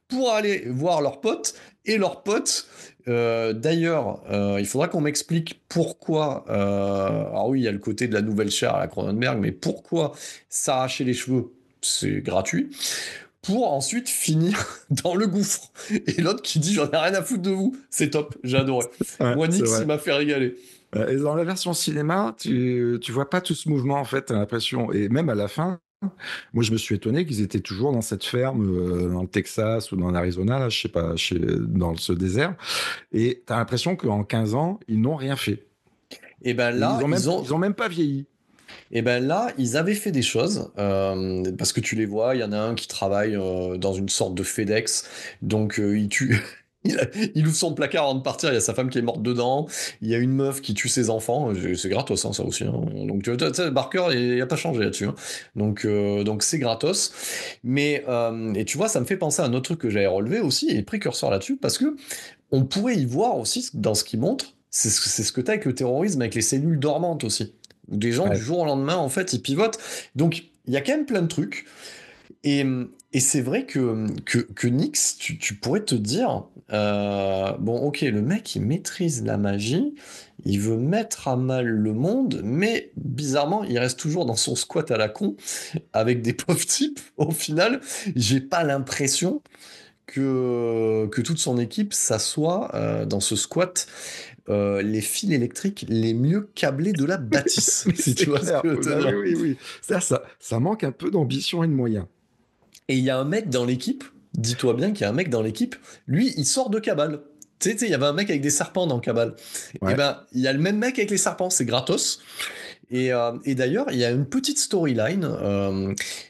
pour aller voir leurs potes et leurs potes. D'ailleurs, il faudra qu'on m'explique pourquoi. Alors oui, il y a le côté de la nouvelle chair à la Cronenberg, mais pourquoi s'arracher les cheveux, c'est gratuit, pour ensuite finir dans le gouffre. Et l'autre qui dit j'en ai rien à foutre de vous, c'est top, j'ai adoré. Ouais, Moi, c'est Nix, il vrai. m'a fait régaler. Et dans la version cinéma, tu vois pas tout ce mouvement, en fait, t'as l'impression. Et même à la fin, moi, je me suis étonné qu'ils étaient toujours dans cette ferme, dans le Texas ou dans l'Arizona, là, je sais pas, dans ce désert. Et t'as l'impression qu'en 15 ans, ils n'ont rien fait. Et ben Et là, ils ont même pas vieilli. et ben là, ils avaient fait des choses parce que tu les vois. Il y en a un qui travaille dans une sorte de FedEx, donc il tue. Il ouvre son placard avant de partir, il y a sa femme qui est morte dedans, il y a une meuf qui tue ses enfants, c'est gratos hein, ça aussi, hein. Donc tu vois, Barker, il a pas changé là-dessus, hein. Donc c'est gratos. Mais et tu vois, ça me fait penser à un autre truc que j'avais relevé aussi, et précurseur là-dessus, parce que on pourrait y voir aussi dans ce qu'il montre, c'est ce que tu as avec le terrorisme, avec les cellules dormantes aussi. Où des gens, du Ouais. jour au lendemain, en fait, ils pivotent. Donc, il y a quand même plein de trucs. Et, et c'est vrai que Nyx, tu pourrais te dire, bon, ok, le mec, il maîtrise la magie, il veut mettre à mal le monde, mais bizarrement, il reste toujours dans son squat à la con, avec des pauvres types. Au final, j'ai pas l'impression que toute son équipe s'assoit dans ce squat les fils électriques les mieux câblés de la bâtisse, Mais si tu c'est vois ce clair. que je veux te Bah oui, dire. oui, oui. Ça manque un peu d'ambition et de moyens. Et il y a un mec dans l'équipe, dis-toi bien qu'il y a un mec dans l'équipe, lui, il sort de cabale. Tu sais, il y avait un mec avec des serpents dans Cabal. Et Ouais. ben, il y a le même mec avec les serpents, c'est gratos. Et d'ailleurs, il y a une petite storyline,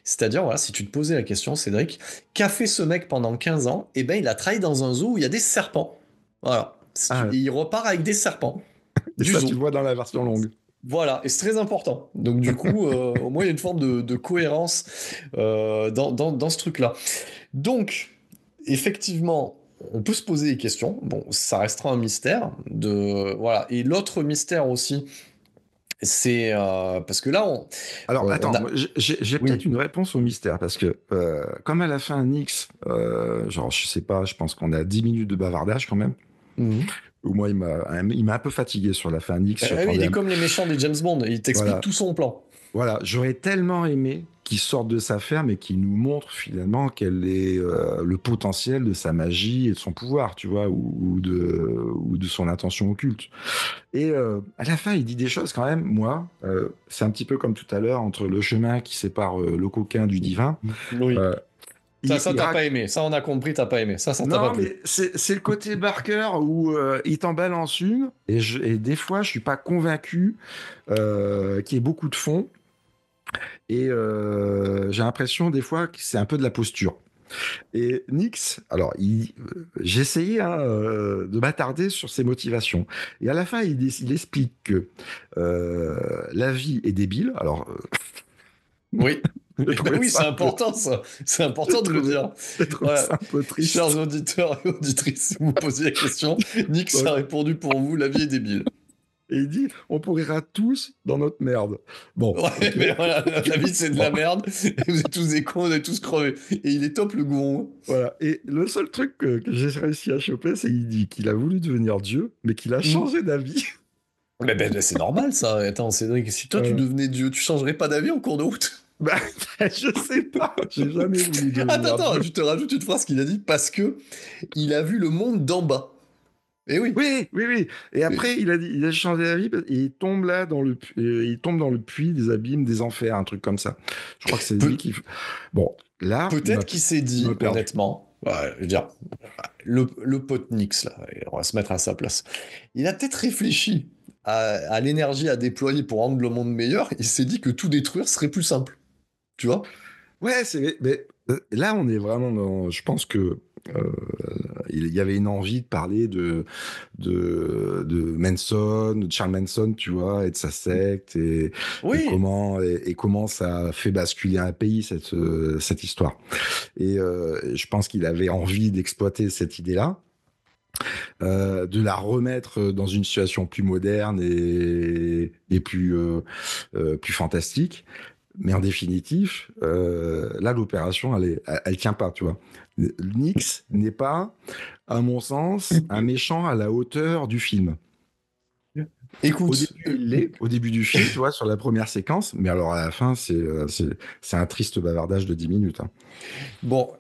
c'est-à-dire, voilà, si tu te posais la question, Cédric, qu'a fait ce mec pendant 15 ans? Eh ben, il a travaillé dans un zoo où il y a des serpents. Voilà. Ah, Et il repart avec des serpents. et Du ça, tu zoo. le vois dans la version longue. Voilà, et c'est très important. Donc du coup, au moins il y a une forme de cohérence dans ce truc-là. Donc, effectivement, on peut se poser des questions. Bon, ça restera un mystère. Voilà. Et l'autre mystère aussi, c'est parce que là, Alors, on attends, a... moi, j'ai peut-être Oui. une réponse au mystère, parce que comme à la fin, Nix, genre, je sais pas, je pense qu'on a 10 minutes de bavardage quand même, Mhm. ou moi, il m'a un peu fatigué sur la fin, Nix, Oui, il j'attendais est comme les méchants des James Bond. Il t'explique Voilà, tout son plan. voilà, j'aurais tellement aimé qu'il sorte de sa ferme et qu'il nous montre finalement quel est le potentiel de sa magie et de son pouvoir, tu vois, ou de son intention occulte. Et à la fin, il dit des choses quand même. Moi, c'est un petit peu comme tout à l'heure entre le chemin qui sépare le coquin du divin. Oui. Euh, Ça il t'as rac- pas aimé. Ça, on a compris, t'as pas aimé. Ça t'a pas Non, plu. mais c'est le côté Barker où il t'en balance une et des fois, je suis pas convaincu qu'il y ait beaucoup de fond. Et j'ai l'impression des fois que c'est un peu de la posture. Et Nix, alors j'ai essayé hein, de m'attarder sur ses motivations. Et à la fin, il explique que la vie est débile. Alors, Oui. j'ai Eh ben trouvé oui, ça c'est un peu, important, ça. C'est j'ai important de le trouvé, dire. j'ai trouvé Voilà. ça un peu Chers triste. auditeurs et auditrices, si vous posez la question, Nix Ouais. a répondu pour vous, la vie est débile. Et il dit, on pourrira tous dans notre merde. Bon, Ouais, ok. mais voilà, la vie c'est de Bon, la merde, et vous êtes tous des cons, vous êtes tous crevés. Et il est top le gourou. voilà. Et le seul truc que j'ai réussi à choper, c'est qu'il dit qu'il a voulu devenir Dieu, mais qu'il a Hmm. changé d'avis. C'est normal ça. Attends, Cédric, si toi tu Voilà. devenais Dieu, tu changerais pas d'avis en cours de route? Bah, je sais pas, j'ai jamais voulu Attends, devenir attends, Dieu. je te rajoute une phrase qu'il a dit parce que il a vu le monde d'en bas. Eh oui. Oui, oui, oui. Et après, il a dit, il a changé d'avis et il tombe là il tombe dans le puits des abîmes, des enfers, un truc comme ça. Je crois que c'est lui Pe- qui. Bon, là, Peut-être qu'il s'est il m'a dit, perdu. honnêtement, ouais, je veux dire, le pote Nix, là, on va se mettre à sa place. Il a peut-être réfléchi à l'énergie à déployer pour rendre le monde meilleur. Il s'est dit que tout détruire serait plus simple. Tu vois? Ouais, mais là, on est vraiment dans. Je pense que euh, il y avait une envie de parler de Manson, de Charles Manson, tu vois, et de sa secte Oui. et comment ça fait basculer un pays cette histoire. Et je pense qu'il avait envie d'exploiter cette idée-là. De la remettre dans une situation plus moderne et plus fantastique. Mais en définitive, là, l'opération, elle tient pas, tu vois. Nix n'est pas, à mon sens, un méchant à la hauteur du film. Au Écoute, début, il l'est, au début du film, tu vois, sur la première séquence, mais alors à la fin, c'est un triste bavardage de 10 minutes. Hein. bon,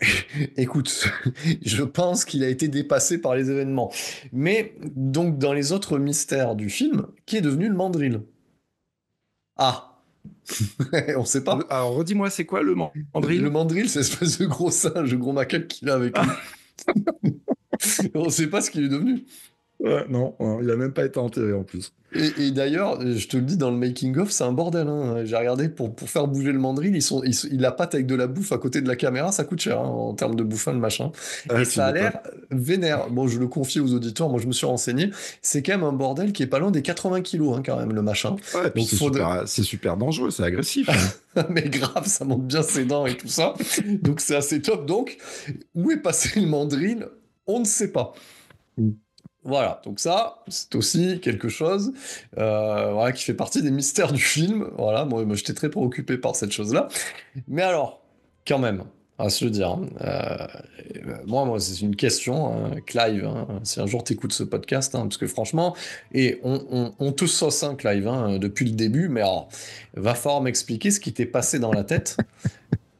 écoute, je pense qu'il a été dépassé par les événements. Mais donc, dans les autres mystères du film, qui est devenu le mandrill? Ah, on sait pas. Alors, redis-moi, c'est quoi le Le mandrill? mandrill, c'est l'espèce de gros singe, gros macaque qu'il a avec lui. On sait pas ce qu'il est devenu. Non, il a même pas été enterré en plus. Et d'ailleurs, je te le dis, dans le making-of, c'est un bordel. Hein. J'ai regardé, pour faire bouger le mandrill, il la patte avec de la bouffe à côté de la caméra, ça coûte cher hein, en termes de bouffin, le machin. Ah, Et tu ça a m'étonnes. l'air vénère. Bon, je le confie aux auditeurs, moi je me suis renseigné. C'est quand même un bordel qui est pas loin des 80 kilos, hein, quand même, le machin. Ouais, et puis Donc faudrait... c'est super dangereux, c'est agressif. Hein. Mais grave, ça monte bien ses dents et tout ça. Donc c'est assez top. Donc, où est passé le mandrill? On ne sait pas. Voilà, donc ça, c'est aussi quelque chose voilà, qui fait partie des mystères du film. Voilà, moi j'étais très préoccupé par cette chose-là. Mais alors, quand même, à se le dire, hein, moi c'est une question, hein, Clive, hein, si un jour tu écoutes ce podcast, hein, parce que franchement, et on te sauce, hein, Clive, hein, depuis le début, mais alors, va falloir m'expliquer ce qui t'est passé dans la tête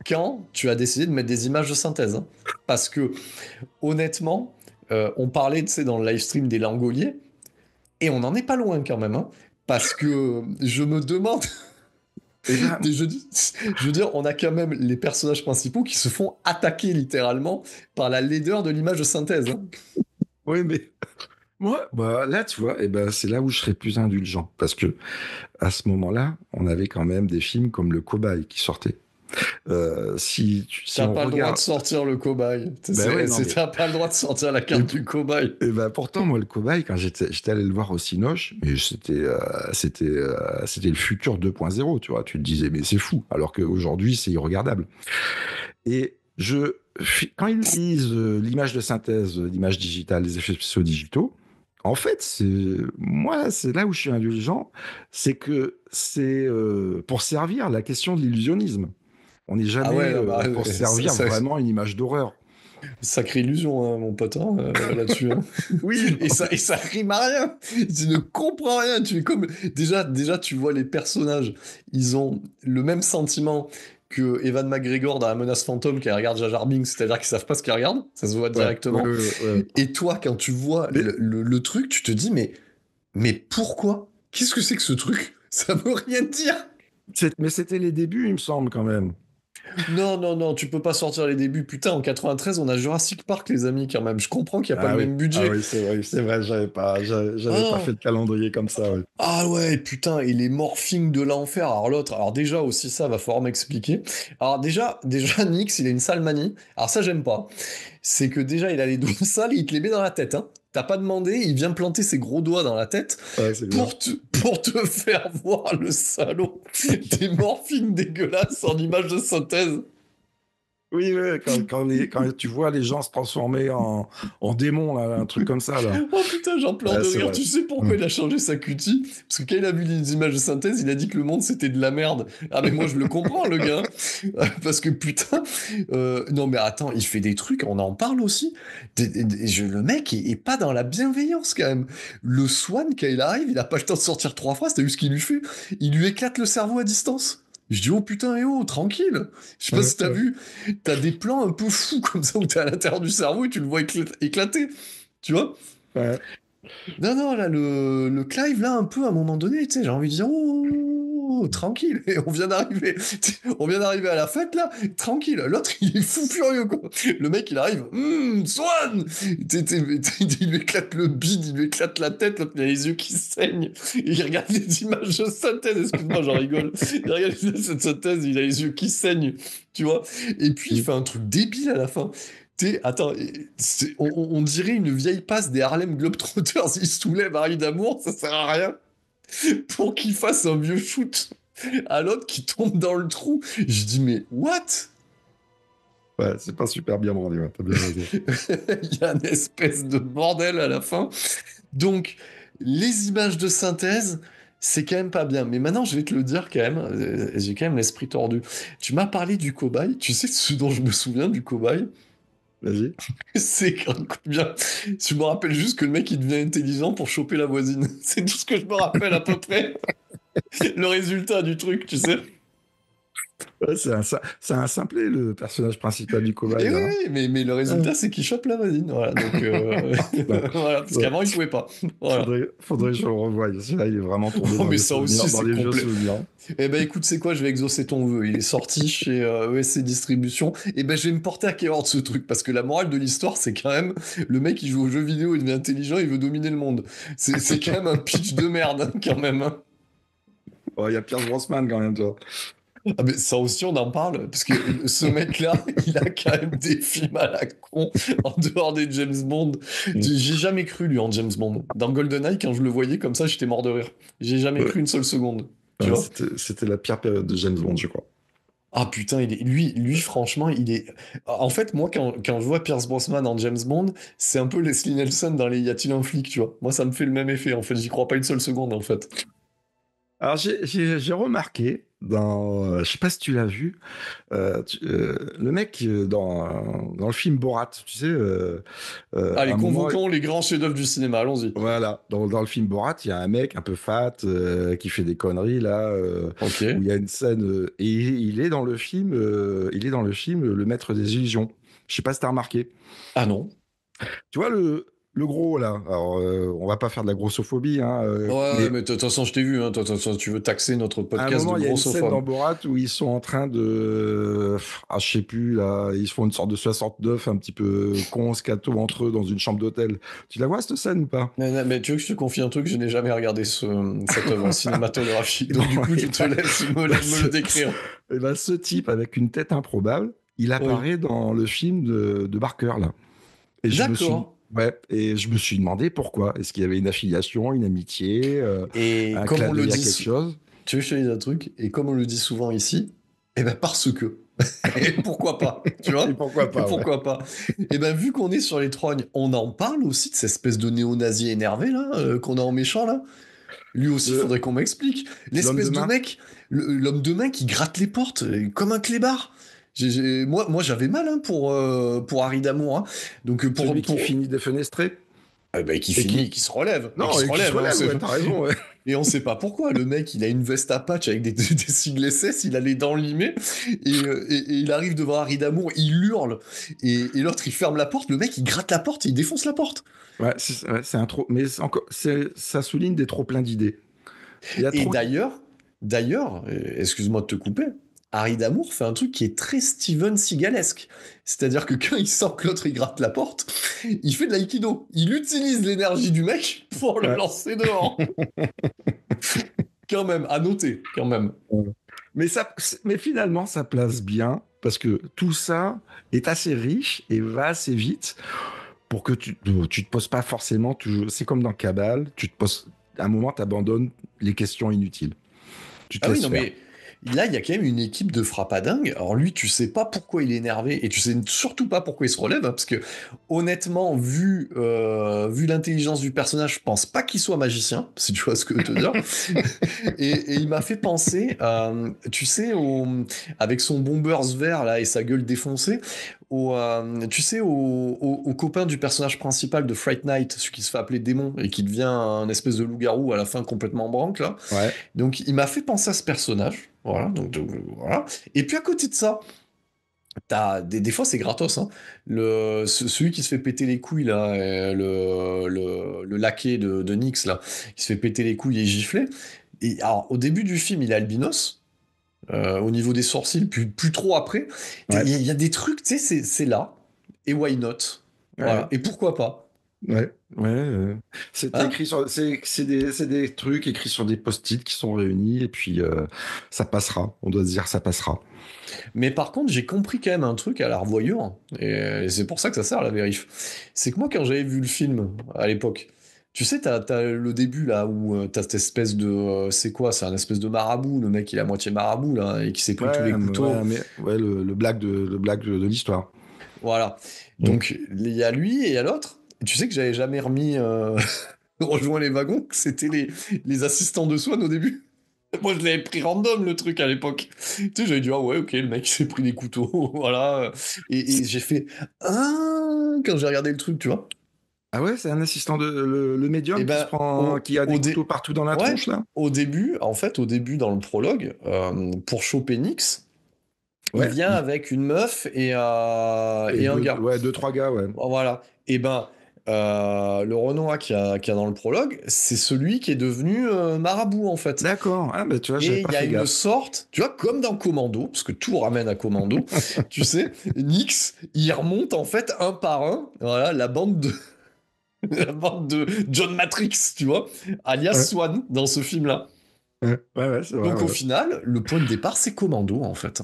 quand tu as décidé de mettre des images de synthèse. Hein. Parce que, honnêtement, on parlait, tu sais, dans le live stream des Langoliers, et on n'en est pas loin quand même, hein, parce que je me demande, Et là, je veux dire, on a quand même les personnages principaux qui se font attaquer littéralement par la laideur de l'image de synthèse. Hein. Oui, mais moi, bah, là, tu vois, c'est là où je serais plus indulgent. Parce que à ce moment-là, on avait quand même des films comme Le Cobaye qui sortaient. Si T'as on pas le droit de regarde. sortir le cobaye. Ben oui, non, mais. T'as pas le droit de sortir la Et, carte du cobaye. pourtant, moi, Le Cobaye, quand j'étais allé le voir au Cinoche, mais c'était le futur 2.0, tu vois. Tu te disais, mais c'est fou. Alors qu'aujourd'hui, c'est irregardable. Et quand ils utilisent l'image de synthèse, l'image digitale, les effets spéciaux digitaux, en fait, c'est là où je suis indulgent, c'est que c'est pour servir la question de l'illusionnisme. On n'est Ah ouais, jamais là, bah, pour servir vraiment une image d'horreur. sacrée illusion, hein, mon pote, hein, là-dessus. Hein. Oui, Et ça rime à rien. Tu ne comprends rien. Tu es comme déjà, tu vois les personnages. Ils ont le même sentiment que Evan McGregor dans La Menace Fantôme qui regarde Jar Jar Binks, c'est-à-dire qu'ils savent pas ce qu'ils regardent. Ça se voit ouais, directement. ouais. Et toi, quand tu vois Mais, le truc, tu te dis mais pourquoi? Qu'est-ce que c'est que ce truc? Ça veut rien dire. mais c'était les débuts, il me semble, quand même. Non, non, non, tu peux pas sortir les débuts. Putain, en 93, on a Jurassic Park, les amis, quand même. Je comprends qu'il n'y a pas le même Ah budget. oui, c'est vrai, j'avais pas fait Ah, le calendrier comme ça, ouais. ah ouais, putain, et les morphings de l'enfer. Alors l'autre, alors déjà aussi ça, va falloir m'expliquer. Alors déjà, Nix, il a une sale manie. Alors ça, j'aime pas. C'est que déjà, il a les doigts sales, il te les met dans la tête, hein. T'as pas demandé, il vient planter ses gros doigts dans la tête Ouais, c'est clair. pour te faire voir le salaud des morphings dégueulasses en images de synthèse. Oui, oui, quand tu vois les gens se transformer en démons, là, un truc comme ça, là. Oh putain, j'en pleure Ouais, de c'est rire. vrai. Tu sais pourquoi il a changé sa cutie? Parce que quand il a vu les images de synthèse, il a dit que le monde c'était de la merde. Ah mais moi je le comprends le gars. Parce que putain, non mais attends, il fait des trucs, on en parle aussi. Le mec est pas dans la bienveillance quand même. Le Swan, quand il arrive, il a pas le temps de sortir 3 phrases. T'as vu ce qu'il lui fait? Il lui éclate le cerveau à distance. Je dis, oh putain, et oh, tranquille. Je sais pas si t'as vu, t'as des plans un peu fous comme ça où t'es à l'intérieur du cerveau et tu le vois éclater. Tu vois? Ouais. Non, non, là, le Clive, là, un peu, à un moment donné, tu sais, j'ai envie de dire, oh, tranquille, et on vient d'arriver à la fête, là, tranquille. L'autre, il est fou furieux, quoi. Le mec, il arrive, Swan! Il lui éclate le bide, il lui éclate la tête, l'autre, il a les yeux qui saignent, et il regarde les images de synthèse, excuse-moi, j'en rigole. Il regarde cette synthèse, il a les yeux qui saignent, tu vois. Et puis, il fait un truc débile à la fin. Attends, on dirait une vieille passe des Harlem Globetrotters. Il soulève Harry d'amour, ça sert à rien. Pour qu'il fasse un vieux shoot à l'autre qui tombe dans le trou. Je dis, mais what? Ouais, c'est pas super bien rendu, ouais, t'as bien raison. Il y a une espèce de bordel à la fin. Donc, les images de synthèse, c'est quand même pas bien. Mais maintenant, je vais te le dire quand même, j'ai quand même l'esprit tordu. Tu m'as parlé du cobaye. Tu sais ce dont je me souviens du cobaye? Vas-y. C'est bien. Je me rappelle juste que le mec il devient intelligent pour choper la voisine. C'est tout ce que je me rappelle à peu près. Le résultat du truc, tu sais. Ouais, c'est un simplet, le personnage principal du cobaye, Et oui, là. oui, mais le Hein. résultat c'est qu'il chope la voisine. Voilà, donc Ouais. voilà, parce Ouais. qu'avant il pouvait pas. Voilà. Faudrait que je le revoie. Celui-là, il est vraiment tombé Oh, dans mais les ça souvenirs, aussi dans c'est les vieux complet. souvenirs. Eh ben écoute, c'est quoi, je vais exaucer ton vœu. Il est sorti chez ESC Distribution. Eh ben je vais me porter à cœur de ce truc parce que la morale de l'histoire c'est quand même le mec il joue aux jeux vidéo, il devient intelligent, il veut dominer le monde. C'est quand même un pitch de merde hein, quand même. Hein. Oh, il y a Pierce Brosnan quand même, toi. Ah mais ça aussi on en parle parce que ce mec-là, il a quand même des films à la con en dehors des James Bond. J'ai jamais cru lui en James Bond. Dans GoldenEye, quand je le voyais comme ça, j'étais mort de rire. J'ai jamais Ouais. cru une seule seconde. Tu Ouais, vois? c'était la pire période de James Bond, je crois. Ah putain, lui franchement, il est. En fait, moi quand je vois Pierce Brosnan en James Bond, c'est un peu Leslie Nielsen dans les Y a-t-il un flic, tu vois? Moi, ça me fait le même effet. En fait, j'y crois pas une seule seconde en fait. Alors, j'ai remarqué je sais pas si tu l'as vu, le mec dans le film Borat, tu sais, à Allez, un moment, convoquons les grands chefs-d'œuvre du cinéma. Allons-y. voilà, dans le film Borat, il y a un mec un peu fat qui fait des conneries là, Ok. où il y a une scène et il est dans le film, il est dans le film Le Maître des Illusions. Je sais pas si t'as remarqué. Ah non. Tu vois le gros là. Alors, on va pas faire de la grossophobie, hein, Ouais, mais mais de toute façon, je t'ai vu, hein. Toi, de toute façon, tu veux taxer notre à un podcast de moment, il y a une scène dans grossophobe. Borat où ils sont en train de, je sais plus là, ils se font une sorte de 69 un petit peu con, scato entre eux dans une chambre d'hôtel. Tu la vois cette scène ou pas? Mais tu veux que je te confie un truc? Je n'ai jamais regardé cette œuvre cinématographique. Et Donc, du bon, coup, je et te laisse ben, me le décrire. et ben, ce type avec une tête improbable, il Oui. apparaît dans le film de Barker là. Et D'accord. je me suis demandé pourquoi. Est-ce qu'il y avait une affiliation, une amitié, Et un comme clin on le d'œil à dit, quelque chose? tu veux que je te dise un truc? Et comme on le dit souvent ici, eh ben parce que. Et pourquoi pas? Tu Et vois? pourquoi Et pas, ouais. pourquoi pas? Et ben vu qu'on est sur les trognes, on en parle aussi de cette espèce de néo-nazi énervé là, qu'on a en méchant là. Lui aussi, Le- faudrait qu'on m'explique. L'homme de L'espèce de main? mec, l'homme de main qui gratte les portes comme un clébard. Moi j'avais mal hein, pour Harry Damour. Hein. Donc Celui qui finit défenestré? qui Et finit, qui... qui se relève et qui Non, se et qui se relève. Hein, relève, ouais, t'as raison, ouais. et on sait pas pourquoi. Le mec, il a une veste à patch avec des sigles SS, il a les dents limées et il arrive devant Harry Damour, il hurle et l'autre il ferme la porte. Le mec il gratte la porte et il défonce la porte. Ouais, c'est un trop... Mais ça souligne des trop pleins d'idées. Il y a Et trop d'idées. d'ailleurs, excuse-moi de te couper, Harry Damour fait un truc qui est très Steven Seagalesque. C'est-à-dire que quand il sent que l'autre il gratte la porte, il fait de l'aïkido. Il utilise l'énergie du mec pour le Ouais. lancer dehors. Quand même, à noter, quand même. Mais finalement, ça place bien parce que tout ça est assez riche et va assez vite pour que tu te poses pas forcément toujours. C'est comme dans Cabal, tu te poses. À un moment, tu abandonnes les questions inutiles. Tu te Ah oui, laisses non, faire. mais là, il y a quand même une équipe de frappadingue. Alors lui, tu sais pas pourquoi il est énervé et tu sais surtout pas pourquoi il se relève, hein, parce que honnêtement, vu l'intelligence du personnage, je pense pas qu'il soit magicien, si tu vois ce que je veux te dire. Et il m'a fait penser, tu sais, avec son bombers vert là et sa gueule défoncée, tu sais, au copain du personnage principal de Fright Night, celui qui se fait appeler démon et qui devient un espèce de loup-garou à la fin complètement branque là. Ouais. Donc il m'a fait penser à ce personnage. Voilà, voilà. Et puis à côté de ça, des fois c'est gratos. Hein. Celui qui se fait péter les couilles là, le laquais de Nyx là, qui se fait péter les couilles et gifler. Et alors au début du film, il est albinos. Au niveau des sourcils, plus trop après. Ouais. Il y a des trucs, tu sais, c'est là. Et why not? Voilà. Ouais. Et pourquoi pas? Ouais. C'était Hein? écrit sur. C'est des trucs écrits sur des post-it qui sont réunis et puis ça passera. On doit se dire ça passera. Mais par contre, j'ai compris quand même un truc à la revoyure, et c'est pour ça que ça sert la vérif. C'est que moi, quand j'avais vu le film à l'époque, tu sais, t'as le début là où t'as cette espèce de. C'est quoi? C'est un espèce de marabout, le mec il est à moitié marabout là, et qui s'est pris tous les couteaux. Le blague de l'histoire. Voilà. Mm. Donc, il y a lui et il y a l'autre. Tu sais que j'avais jamais remis rejoint les wagons, que c'était les assistants de soins au début. Moi, je l'avais pris random, le truc, à l'époque. Tu sais, j'avais dit, ah ouais, ok, le mec, il s'est pris des couteaux, voilà. Et j'ai fait, ah, quand j'ai regardé le truc, tu vois. Ah ouais, c'est un assistant le Et médium qui se ben, prend, qui a des couteaux partout dans la ouais, tronche là. au début, en fait, au début, dans le prologue, pour choper Nyx, il Ouais. vient avec une meuf Et et un gars. deux, trois gars, ouais. Voilà. Et ben, le Renoir qui a dans le prologue, c'est celui qui est devenu marabout, en fait. D'accord. Ah bah tu vois, j'avais Et il pas y a fait une gaffe. sorte, tu vois, comme dans Commando, parce que tout ramène à Commando, tu sais, Nyx, il remonte en fait un par un, voilà, la bande de John Matrix, tu vois, alias Ouais, Swan, dans ce film-là. c'est vrai, Donc au ouais. final, le point de départ, c'est Commando, en fait.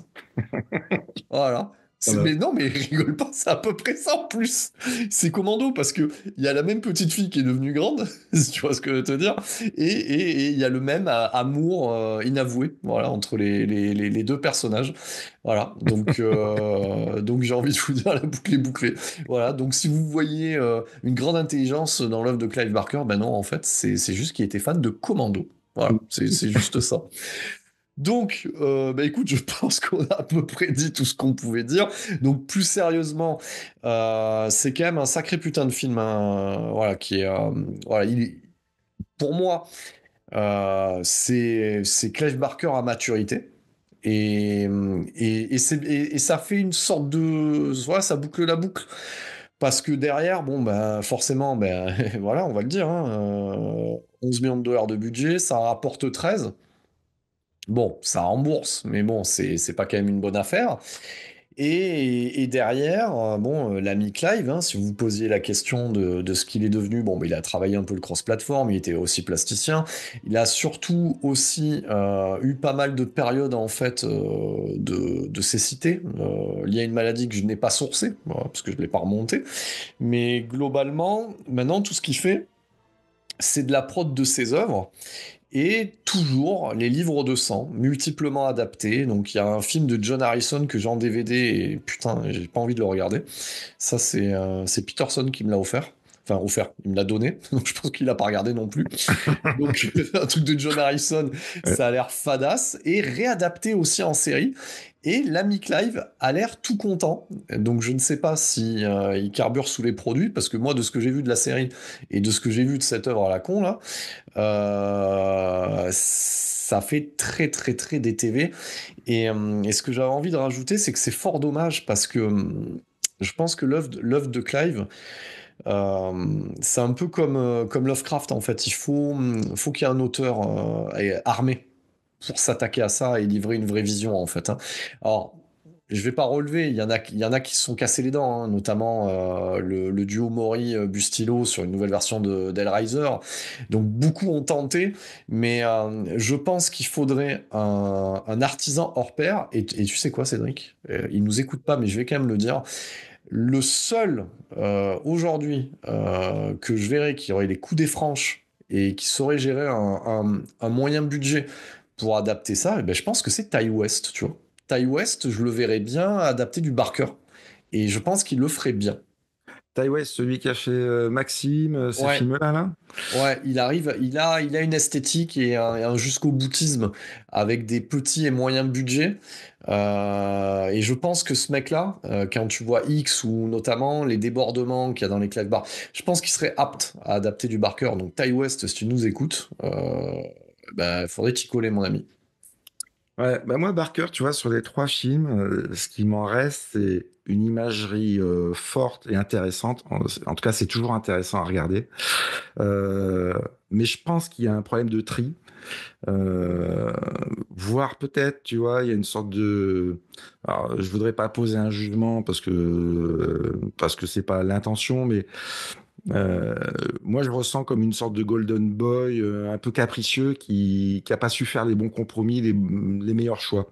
Voilà. Voilà. Mais non, mais rigole pas, c'est à peu près ça en plus. C'est Commando parce que il y a la même petite fille qui est devenue grande, si tu vois ce que je veux te dire, et il y a le même amour inavoué, voilà, entre les deux personnages. Voilà. Donc j'ai envie de vous dire la boucle est bouclée. Voilà. Donc si vous voyez une grande intelligence dans l'œuvre de Clive Barker, ben non, en fait, c'est juste qu'il était fan de Commando. Voilà, c'est juste ça. Donc, bah écoute, je pense qu'on a à peu près dit tout ce qu'on pouvait dire. Donc, plus sérieusement, c'est quand même un sacré putain de film, hein, voilà, qui est, voilà, pour moi, c'est Clive Barker à maturité. Et ça fait une sorte de, voilà, ça boucle la boucle. Parce que derrière, bon, ben, forcément, ben, voilà, on va le dire, hein, 11 millions de dollars de budget, ça rapporte 13. Bon, ça rembourse, mais bon, c'est pas quand même une bonne affaire. Et derrière, bon, l'ami Clive, hein, si vous vous posiez la question de ce qu'il est devenu, bon, ben, il a travaillé un peu le cross-platform, il était aussi plasticien. Il a surtout aussi eu pas mal de périodes, en fait, de cécité, liées à une maladie que je n'ai pas sourcée, voilà, parce que je ne l'ai pas remontée. Mais globalement, maintenant, tout ce qu'il fait, c'est de la prod de ses œuvres. Et toujours les livres de sang, multiplement adaptés. Donc il y a un film de John Harrison que j'ai en DVD et putain, j'ai pas envie de le regarder. Ça, c'est Peterson qui me l'a offert. Enfin, offert, il me l'a donné. Donc je pense qu'il l'a pas regardé non plus. Donc un truc de John Harrison, Ouais. ça a l'air fadasse. Et réadapté aussi en série. Et l'ami Clive a l'air tout content. Donc je ne sais pas si il carbure sous les produits, parce que moi, de ce que j'ai vu de la série et de ce que j'ai vu de cette œuvre à la con, là, ça fait très très très DTV. Et ce que j'avais envie de rajouter, c'est que c'est fort dommage parce que je pense que l'œuvre de Clive, c'est un peu comme Lovecraft en fait. Faut qu'il y ait un auteur armé pour s'attaquer à ça et livrer une vraie vision en fait, hein. Alors, je vais pas relever, il y en a qui se sont cassés les dents, hein, notamment le duo Mori-Bustillo sur une nouvelle version d'Hellraiser. Donc beaucoup ont tenté, mais je pense qu'il faudrait un artisan hors pair. Et tu sais quoi, Cédric? Il nous écoute pas, mais je vais quand même le dire. Le seul aujourd'hui que je verrais qui aurait les coups des franches et qui saurait gérer un moyen budget pour adapter ça, eh ben, je pense que c'est Ty West, tu vois. Ty West, je le verrais bien adapter du Barker. Et je pense qu'il le ferait bien. Ty West, celui qui a fait Maxime, ces Ouais, films-là, là. ouais, il a une esthétique et un jusqu'au boutisme avec des petits et moyens budgets. Et je pense que ce mec-là, quand tu vois X ou notamment les débordements qu'il y a dans les claques bars, je pense qu'il serait apte à adapter du Barker. Donc Ty West, si tu nous écoutes, bah, faudrait t'y coller, mon ami. Ouais, bah moi, Barker, tu vois, sur les trois films, ce qui m'en reste, c'est une imagerie forte et intéressante. En tout cas, c'est toujours intéressant à regarder. Euh, mais je pense qu'il y a un problème de tri. Euh, Voire peut-être, tu vois, il y a une sorte de... Alors, je voudrais pas poser un jugement parce que c'est pas l'intention, mais euh, moi, je ressens comme une sorte de golden boy un peu capricieux qui a pas su faire les bons compromis, les meilleurs choix,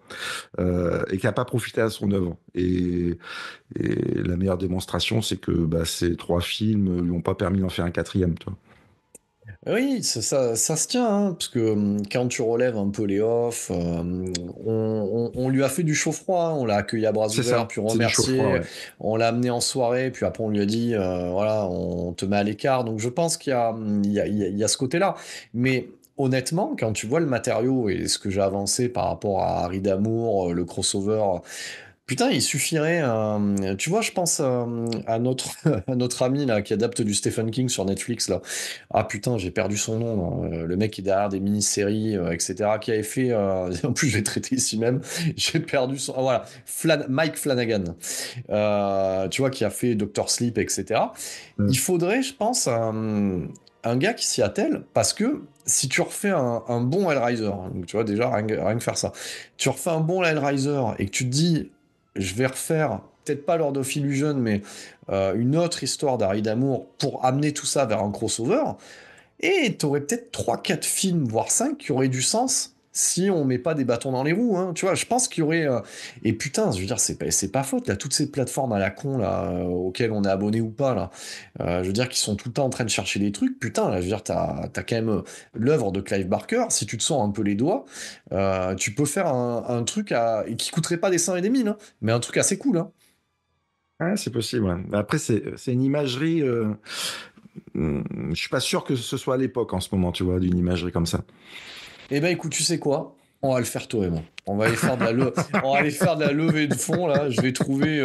et qui a pas profité à son œuvre. Et la meilleure démonstration, c'est que bah, ces trois films lui ont pas permis d'en faire un quatrième, toi. Oui, ça se tient, hein, parce que quand tu relèves un peu les offs, on lui a fait du chaud-froid, hein, on l'a accueilli à bras C'est ouverts, ça, puis c'est du chaud-froid, remercié, ouais. on l'a amené en soirée, puis après on lui a dit, voilà, on te met à l'écart. Donc je pense qu'il y a ce côté-là. Mais honnêtement, quand tu vois le matériau et ce que j'ai avancé par rapport à Harry d'Amour, le crossover. Putain, il suffirait. Tu vois, je pense à notre, à notre ami là, qui adapte du Stephen King sur Netflix. Là. Ah putain, j'ai perdu son nom, là. Le mec qui est derrière des mini-séries, etc., qui avait fait. En plus, je l'ai traité ici même. J'ai perdu son. Ah voilà, Mike Flanagan. Tu vois, qui a fait Doctor Sleep, etc. Il Mm. faudrait, je pense, un gars qui s'y attelle, parce que si tu refais un bon Hellraiser, hein, donc tu vois, déjà, rien que faire ça, tu refais un bon Hellraiser et que tu te dis je vais refaire, peut-être pas Lord of Illusion, mais une autre histoire d'Harry d'amour pour amener tout ça vers un crossover. Et t'aurais peut-être trois quatre films, voire 5 qui auraient du sens si on met pas des bâtons dans les roues, hein. Tu vois, je pense qu'il y aurait. Et putain, je veux dire, c'est pas faute, là, toutes ces plateformes à la con, là, auxquelles on est abonné ou pas, là. Je veux dire, qui sont tout le temps en train de chercher des trucs. Putain, là, je veux dire, t'as quand même l'œuvre de Clive Barker. Si tu te sens un peu les doigts, tu peux faire un truc qui coûterait pas des 100 et des 1000, hein, mais un truc assez cool, hein. Ouais, c'est possible, ouais. Mais après, c'est une imagerie. Je suis pas sûr que ce soit à l'époque en ce moment, tu vois, d'une imagerie comme ça. Eh ben, écoute, tu sais quoi? On va le faire toi et moi. On va aller faire de on va aller faire de la levée de fonds là. Je vais trouver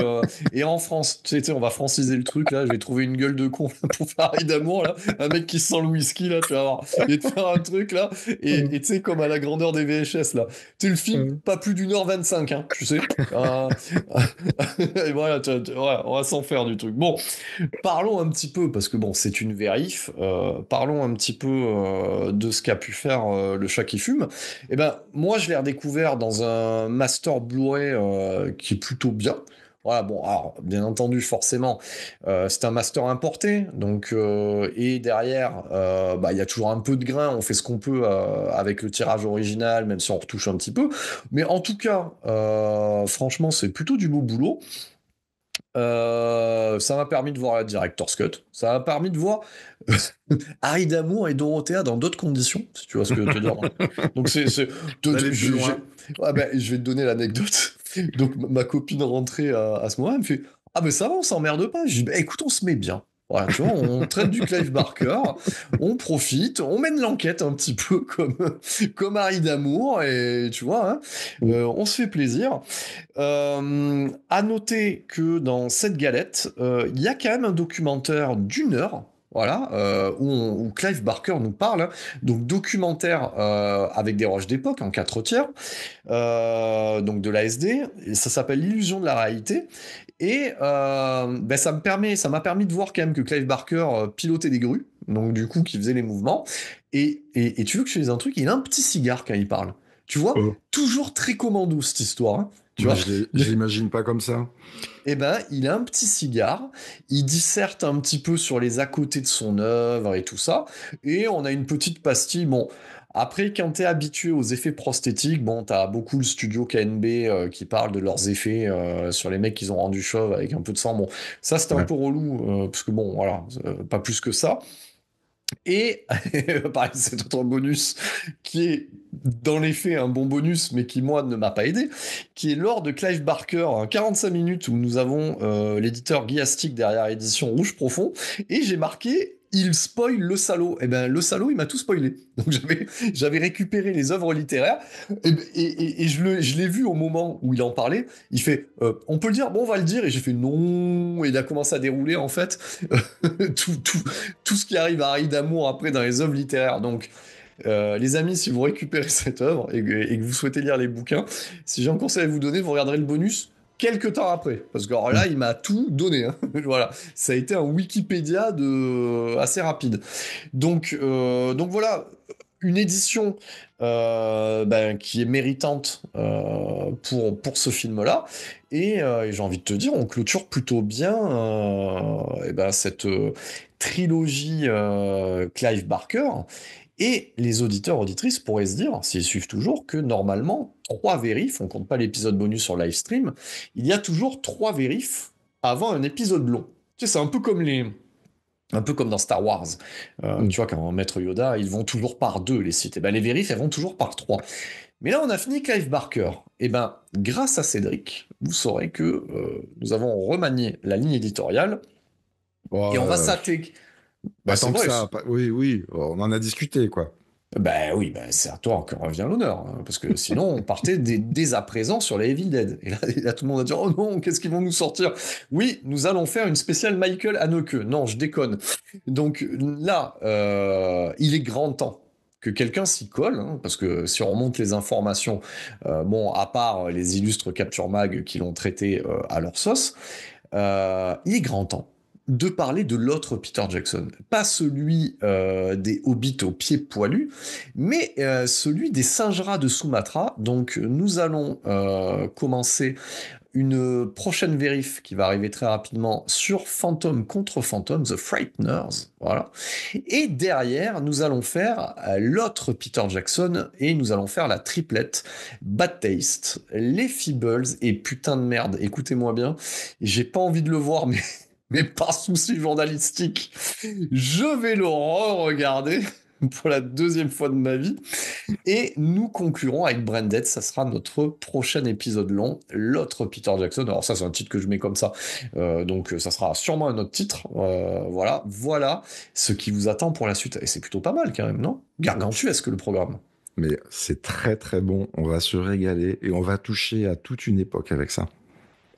et en France, tu sais, on va franciser le truc là. Je vais trouver une gueule de con pour faire Harry d'amour là, un mec qui sent le whisky là, tu vas voir, et de faire un truc là et tu sais comme à la grandeur des VHS là. Tu sais le film pas plus d'1h25 hein, tu sais. Et voilà, ouais, on va s'en faire du truc. Bon, parlons un petit peu parce que bon, c'est une vérif. Parlons un petit peu de ce qu'a pu faire le chat qui fume. Eh ben, moi, je l'ai redécouvert dans un master Blu-ray qui est plutôt bien. Voilà, bon, alors, bien entendu, forcément, c'est un master importé, donc, et derrière, bah, il y a toujours un peu de grain, on fait ce qu'on peut avec le tirage original, même si on retouche un petit peu, mais en tout cas, franchement, c'est plutôt du beau boulot. Ça m'a permis de voir la Director's Cut, ça m'a permis de voir Harry Damour et Dorothea dans d'autres conditions, si tu vois ce que je veux te dire. Donc D'aller plus loin. Ouais, ben, je vais te donner l'anecdote. Donc ma copine rentrait à ce moment-là, elle me fait ah mais ça va, on s'emmerde pas. Je dis bah, écoute, on se met bien. Voilà, tu vois, on traite du Clive Barker, on profite, on mène l'enquête un petit peu comme Harry Damour, et tu vois, hein, on se fait plaisir. À noter que dans cette galette, il y a quand même un documentaire d'1 heure. Voilà, où Clive Barker nous parle, hein. Donc documentaire avec des roches d'époque en 4 tiers, donc de l'ASD, et ça s'appelle L'illusion de la réalité. Et ben ça m'a permis de voir quand même que Clive Barker pilotait des grues, donc du coup qui faisait les mouvements. Et tu veux que je te dise un truc, il a un petit cigare quand il parle. Tu vois, Oh. toujours très commando cette histoire, hein. Tu Moi, vois, je l'imagine pas comme ça. eh ben, il a un petit cigare, il disserte un petit peu sur les à côté de son œuvre et tout ça, et on a une petite pastille. Bon, après, quand t'es habitué aux effets prosthétiques, bon, t'as beaucoup le studio KNB qui parle de leurs effets sur les mecs qu'ils ont rendu chauves avec un peu de sang. Bon, ça c'était un Ouais. peu relou, parce que bon, voilà, pas plus que ça. Et pareil, c'est autre bonus qui est dans les faits un bon bonus, mais qui moi ne m'a pas aidé, qui est lors de Clive Barker, 45 minutes où nous avons l'éditeur Guy Astic derrière édition Rouge Profond, et j'ai marqué il spoil le salaud. Et ben le salaud il m'a tout spoilé. Donc j'avais récupéré les œuvres littéraires et je l'ai vu au moment où il en parlait. Il fait on peut le dire, bon on va le dire, et j'ai fait non, et il a commencé à dérouler en fait tout ce qui arrive à Harry Damour après dans les œuvres littéraires. Donc, les amis, si vous récupérez cette œuvre et que vous souhaitez lire les bouquins, si j'ai un conseil à vous donner, vous regarderez le bonus quelques temps après. Parce que alors là, il m'a tout donné, hein. Voilà. Ça a été un Wikipédia assez rapide. Donc voilà, une édition ben, qui est méritante pour ce film-là. Et j'ai envie de te dire, on clôture plutôt bien et ben, cette trilogie Clive Barker. Et les auditeurs, auditrices pourraient se dire, s'ils suivent toujours, que normalement, 3 vérifs, on compte pas l'épisode bonus sur live stream, il y a toujours 3 vérifs avant un épisode long. Tu sais, c'est un peu comme dans Star Wars. Tu vois, quand Maître Yoda, ils vont toujours par 2, les sites. Et ben, les vérifs, elles vont toujours par 3. Mais là, on a fini Clive Barker. Et ben, grâce à Cédric, vous saurez que nous avons remanié la ligne éditoriale Bon, et on va s'attaquer. pas Bah, c'est tant que vrai. ça. Oui, oui, on en a discuté, quoi. Ben oui, ben c'est à toi que revient l'honneur, hein, parce que sinon on partait dès à présent sur les Evil Dead. Et là, tout le monde va dire oh non, qu'est-ce qu'ils vont nous sortir? Oui, nous allons faire une spéciale Michael Haneke. Non, je déconne. Donc là, il est grand temps que quelqu'un s'y colle, hein, parce que si on remonte les informations, bon, à part les illustres Capture Mag qui l'ont traité à leur sauce, il est grand temps de parler de l'autre Peter Jackson. Pas celui des hobbits aux pieds poilus, mais celui des singes-rats de Sumatra. Donc nous allons commencer une prochaine vérif qui va arriver très rapidement sur Phantom contre Phantom, The Frighteners, voilà. Et derrière, nous allons faire l'autre Peter Jackson et nous allons faire la triplette Bad Taste, Les Feebles et putain de merde, écoutez-moi bien, j'ai pas envie de le voir, mais par souci journalistique, je vais le re-regarder pour la 2e fois de ma vie. Et nous conclurons avec Branded, ça sera notre prochain épisode long, l'autre Peter Jackson. Alors ça, c'est un titre que je mets comme ça, donc ça sera sûrement un autre titre. Voilà ce qui vous attend pour la suite. Et c'est plutôt pas mal quand même, non? Gargantuesque le programme. mais c'est très très bon. On va se régaler et on va toucher à toute une époque avec ça.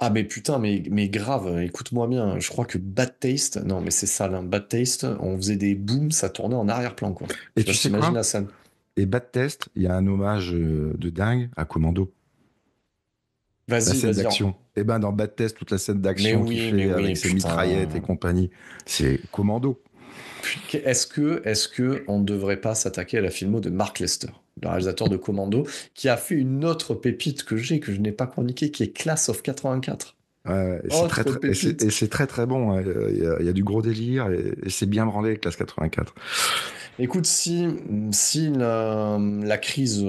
Ah mais putain, mais grave, écoute-moi bien, je crois que Bad Taste, non mais c'est sale, hein, Bad Taste, on faisait des booms, ça tournait en arrière-plan, quoi. Je Et sais pas tu si sais t'imagines quoi? la scène. Et Bad Test, il y a un hommage de dingue à Commando. La Vas-y, scène vas-y. d'action. Et ben dans Bad Test, toute la scène Mais d'action qu'il mais fait oui, avec ses mitraillettes et putain. compagnie, c'est Commando. Est-ce que on ne devrait pas s'attaquer à la filmo de Mark Lester, le réalisateur de Commando, qui a fait une autre pépite que je n'ai pas chroniquée, qui est Class of 84. Ouais, et c'est très, Autre très, pépite. et c'est très très bon, hein. Il y a du gros délire et c'est bien branlé, Classe 84. Écoute, si la crise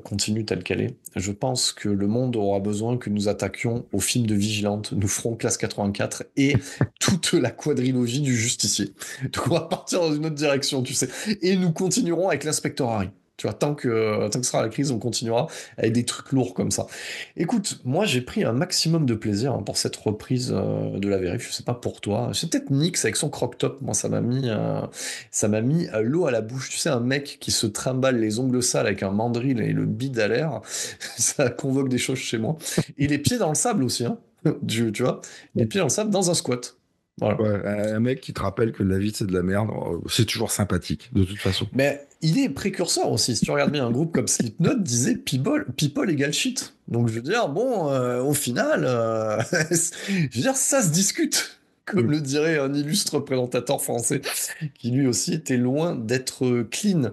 continue telle qu'elle est, je pense que le monde aura besoin que nous attaquions au film de Vigilante. Nous ferons Classe 84 et toute la quadrilogie du Justicier. Donc on va partir dans une autre direction, tu sais. Et nous continuerons avec l'Inspecteur Harry. Tu vois, tant que sera la crise, on continuera avec des trucs lourds comme ça. Écoute, moi j'ai pris un maximum de plaisir hein, pour cette reprise de la vérif. Je sais pas pour toi. C'est peut-être Nix avec son croc-top. Moi, ça m'a mis l'eau à la bouche. Tu sais, un mec qui se trimballe les ongles sales avec un mandril et le bide à l'air, ça convoque des choses chez moi. Et les pieds dans le sable aussi, hein. Tu vois, les pieds dans le sable dans un squat. Voilà. Ouais, un mec qui te rappelle que la vie c'est de la merde, c'est toujours sympathique, de toute façon. Mais il est précurseur aussi. Si tu regardes bien, un groupe comme Slipknot disait people égale shit. Donc je veux dire, bon, au final, je veux dire, ça se discute. Comme le dirait un illustre présentateur français, qui lui aussi était loin d'être clean.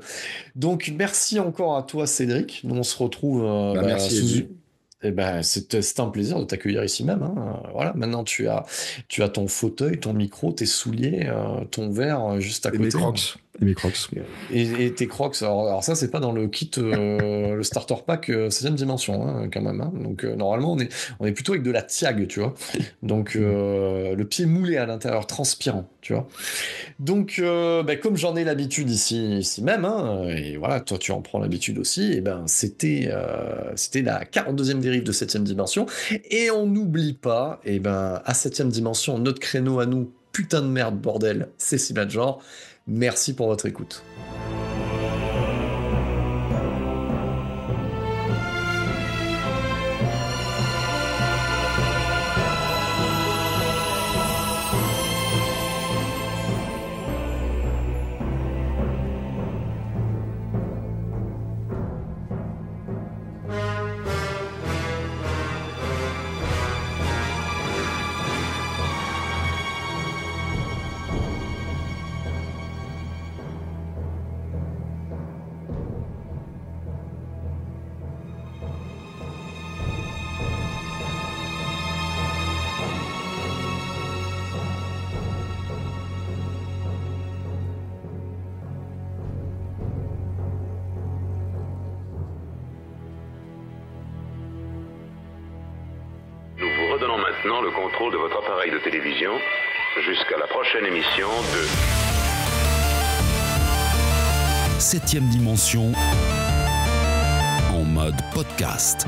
Donc merci encore à toi, Cédric. Nous on se retrouve Bah, merci Edu. Eh ben, c'est un plaisir de t'accueillir ici même, hein. Voilà, maintenant tu as ton fauteuil, ton micro, tes souliers, ton verre juste à Et mes côté, hein. crocs. Et mes crocs. Et tes crocs, alors ça c'est pas dans le kit, le starter pack 7ème dimension hein, quand même. Hein. Donc normalement on est plutôt avec de la tiag, tu vois. Donc le pied moulé à l'intérieur, transpirant, tu vois. Donc comme j'en ai l'habitude ici même, hein, et voilà, toi tu en prends l'habitude aussi, et ben c'était la 42e dérive de 7ème dimension. Et on n'oublie pas, et ben à 7ème dimension, notre créneau à nous, putain de merde, bordel, c'est Cinéma de genre. Merci pour votre écoute. Nous vous redonnons maintenant le contrôle de votre appareil de télévision jusqu'à la prochaine émission de 7ème dimension en mode podcast.